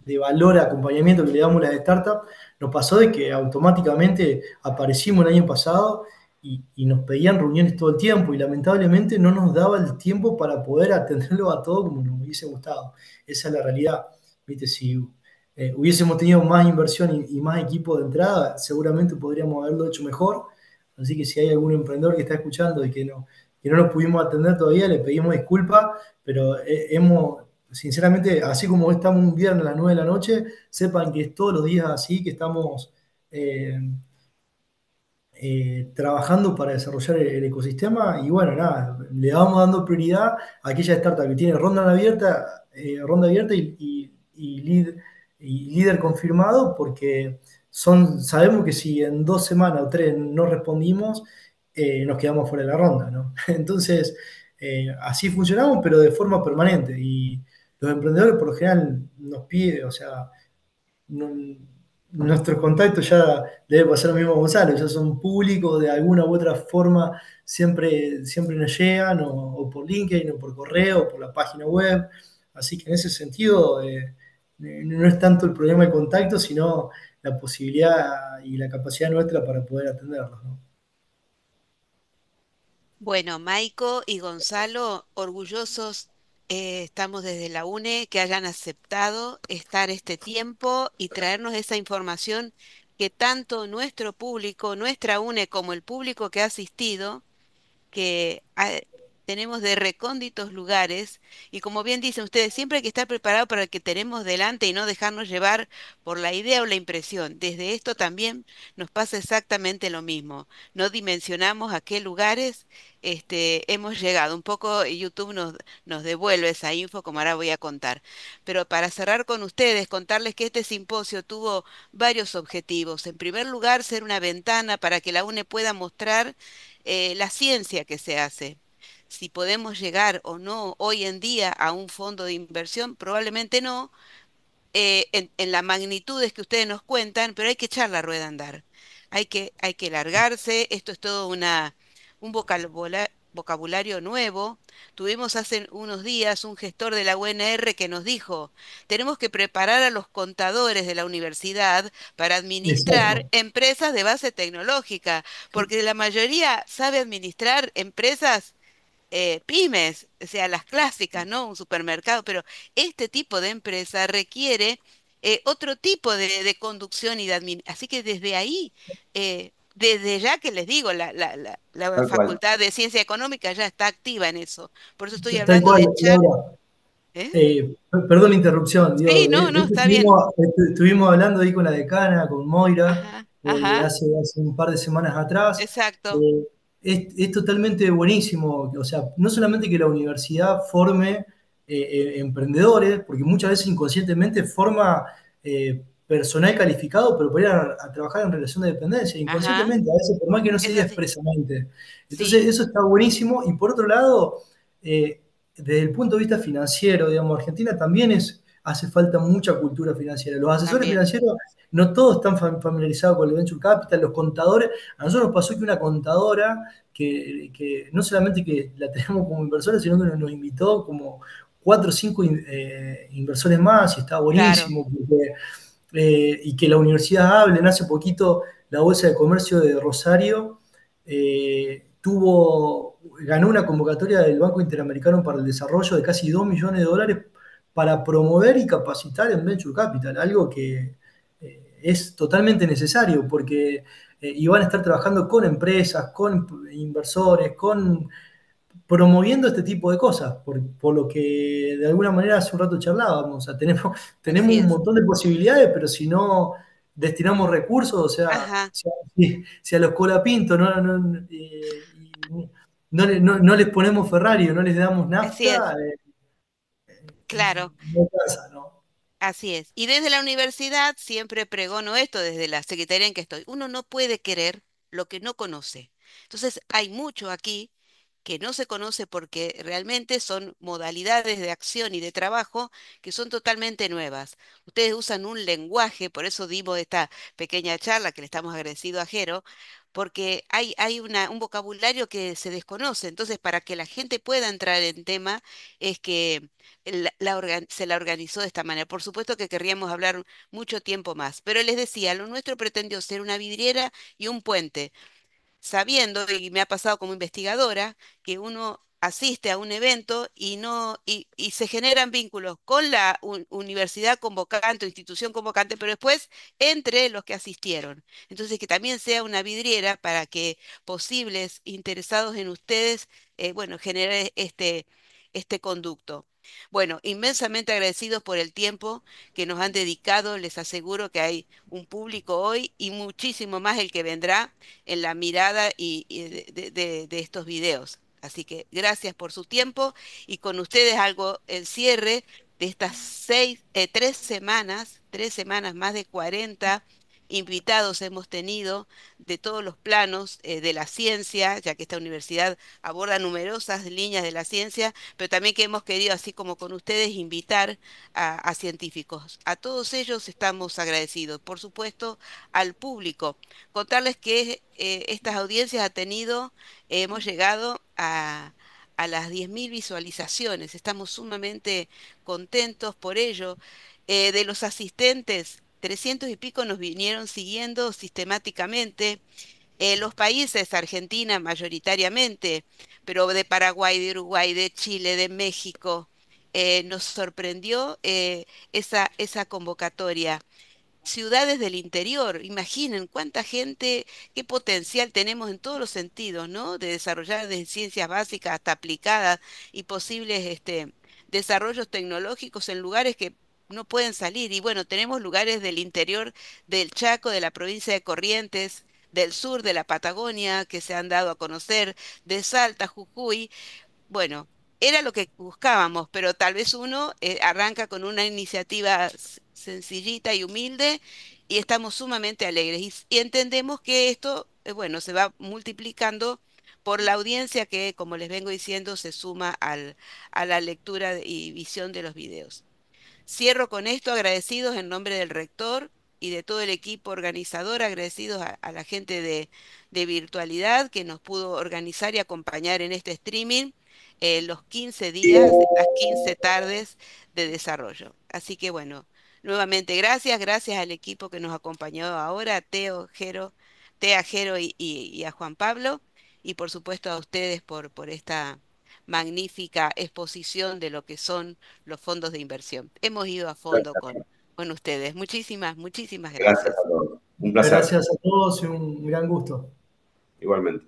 E: de valor, acompañamiento que le damos a las startups, nos pasó de que automáticamente aparecimos el año pasado y nos pedían reuniones todo el tiempo y lamentablemente no nos daba el tiempo para poder atenderlo a todo como nos hubiese gustado. Esa es la realidad. ¿Viste? Si hubiésemos tenido más inversión y más equipo de entrada, seguramente podríamos haberlo hecho mejor. Así que si hay algún emprendedor que está escuchando y que no nos pudimos atender todavía, le pedimos disculpas, pero sinceramente, así como estamos un viernes a las 9 de la noche, sepan que es todos los días así, que estamos eh, trabajando para desarrollar el ecosistema y bueno, nada, le vamos dando prioridad a aquella startup que tiene ronda abierta y líder confirmado, porque sabemos que si en 2 semanas o 3 no respondimos, nos quedamos fuera de la ronda, ¿no? Entonces, así funcionamos, pero de forma permanente. Y los emprendedores por lo general nos piden, o sea, no- nuestros contactos ya debe pasar lo mismo a Gonzalo, ya son públicos de alguna u otra forma, siempre nos llegan, o por LinkedIn, o por correo, o por la página web. Así que en ese sentido, no es tanto el problema de contacto, sino la posibilidad y la capacidad nuestra para poder atenderlos, ¿no?
A: Bueno, Maiko y Gonzalo, orgullosos estamos desde la UNE, que hayan aceptado estar este tiempo y traernos esa información que tanto nuestro público, nuestra UNE, como el público que ha asistido, que tenemos de recónditos lugares y como bien dicen ustedes, siempre hay que estar preparado para el que tenemos delante y no dejarnos llevar por la idea o la impresión. Desde esto también nos pasa exactamente lo mismo. No dimensionamos a qué lugares hemos llegado. Un poco YouTube nos devuelve esa info, como ahora voy a contar. Pero para cerrar con ustedes, contarles que este simposio tuvo varios objetivos. En primer lugar, ser una ventana para que la UNE pueda mostrar la ciencia que se hace. Si podemos llegar o no hoy en día a un fondo de inversión, probablemente no, en las magnitudes que ustedes nos cuentan, pero hay que echar la rueda a andar. Hay que largarse, esto es todo un vocabulario nuevo. Tuvimos hace unos días un gestor de la UNR que nos dijo, tenemos que preparar a los contadores de la universidad para administrar
E: Exacto.
A: empresas de base tecnológica, porque la mayoría sabe administrar empresas pymes, o sea, las clásicas, ¿no? Un supermercado, pero este tipo de empresa requiere otro tipo de conducción y de administración. Así que desde ahí, desde ya que les digo, la
D: Tal cual.
A: Facultad de Ciencia Económica ya está activa en eso. Por eso estoy
E: Tal
A: hablando
E: cual,
A: de echar,
E: Laura.
A: ¿eh?
E: Perdón la interrupción,
A: Sí,
E: digo,
A: no,
E: de
A: no,
E: esto
A: está bien.
E: estuvimos hablando ahí con la decana, con Moira,
A: Ajá, ajá,
E: hace un par de semanas atrás.
A: exacto,
E: Eh, es totalmente buenísimo, o sea, no solamente que la universidad forme emprendedores, porque muchas veces inconscientemente forma personal calificado, pero para ir a trabajar en relación de dependencia,
A: ajá,
E: inconscientemente, a veces por más que no se
A: es
E: diga
A: así.
E: expresamente. Entonces,
A: Sí,
E: eso está buenísimo. Y por otro lado, eh, desde el punto de vista financiero, digamos, Argentina también hace falta mucha cultura financiera. Los asesores
A: también.
E: financieros no todos están familiarizados con el venture capital, los contadores. A nosotros nos pasó que una contadora que no solamente que la tenemos como inversora, sino que nos invitó como cuatro o cinco inversores más y está
A: Claro,
E: buenísimo. Y que la universidad hablen. Hace poquito la Bolsa de Comercio de Rosario ganó una convocatoria del Banco Interamericano para el Desarrollo de casi 2 millones de dólares para promover y capacitar en Venture Capital, algo que es totalmente necesario porque iban a estar trabajando con empresas, con inversores, promoviendo este tipo de cosas, por lo que de alguna manera hace un rato charlábamos, o sea, tenemos
A: así
E: un
A: es.
E: montón de posibilidades, pero si no destinamos recursos, o sea,
A: Ajá,
E: si a los colapintos no les ponemos Ferrari o no les damos
A: así es.
E: nafta,
A: Claro.
E: no pasa, ¿no?
A: Así es. Y desde la universidad siempre pregono esto, desde la secretaría en que estoy. Uno no puede querer lo que no conoce. Entonces, hay mucho aquí que no se conoce porque realmente son modalidades de acción y de trabajo que son totalmente nuevas. Ustedes usan un lenguaje, por eso dimos esta pequeña charla que le estamos agradecidos a Jero, porque hay un vocabulario que se desconoce. Entonces, para que la gente pueda entrar en tema, es que se la organizó de esta manera. Por supuesto que querríamos hablar mucho tiempo más, pero les decía, lo nuestro pretendió ser una vidriera y un puente sabiendo, y me ha pasado como investigadora, que uno asiste a un evento y no, y se generan vínculos con la universidad convocante o institución convocante, pero después entre los que asistieron. Entonces, que también sea una vidriera para que posibles interesados en ustedes, bueno, genere este conducto. Bueno, inmensamente agradecidos por el tiempo que nos han dedicado. Les aseguro que hay un público hoy y muchísimo más el que vendrá en la mirada y de estos videos. Así que gracias por su tiempo y con ustedes algo el cierre de estas 3 semanas, más de 40 invitados hemos tenido de todos los planos de la ciencia, ya que esta universidad aborda numerosas líneas de la ciencia, pero también que hemos querido, así como con ustedes, invitar a científicos. A todos ellos estamos agradecidos. Por supuesto, al público contarles que estas audiencias hemos llegado a las 10.000 visualizaciones. Estamos sumamente contentos por ello. De los asistentes, 300 y pico nos vinieron siguiendo sistemáticamente. Los países, Argentina mayoritariamente, pero de Paraguay, de Uruguay, de Chile, de México. nos sorprendió esa convocatoria. Ciudades del interior, imaginen cuánta gente, qué potencial tenemos en todos los sentidos, ¿no? De desarrollar desde ciencias básicas hasta aplicadas y posibles desarrollos tecnológicos en lugares que no pueden salir. Y bueno, tenemos lugares del interior del Chaco, de la provincia de Corrientes, del sur de la Patagonia, que se han dado a conocer, de Salta, Jujuy. Bueno, era lo que buscábamos, pero tal vez uno arranca con una iniciativa sencillita y humilde y estamos sumamente alegres y entendemos que esto, bueno, se va multiplicando por la audiencia que, como les vengo diciendo, se suma a la lectura y visión de los videos. Cierro con esto, agradecidos en nombre del rector y de todo el equipo organizador, agradecidos a la gente de virtualidad que nos pudo organizar y acompañar en este streaming los 15 días, las 15 tardes de desarrollo. Así que bueno, nuevamente gracias, gracias al equipo que nos acompañó ahora, a Teo, Jero, Tea, Jero y a Juan Pablo, y por supuesto a ustedes por esta magnífica exposición de lo que son los fondos de inversión. Hemos ido a fondo con ustedes. Muchísimas, muchísimas
D: Gracias
A: gracias.
D: a todos. Un
E: Muchas
D: placer,
E: gracias a todos y un gran gusto.
D: igualmente.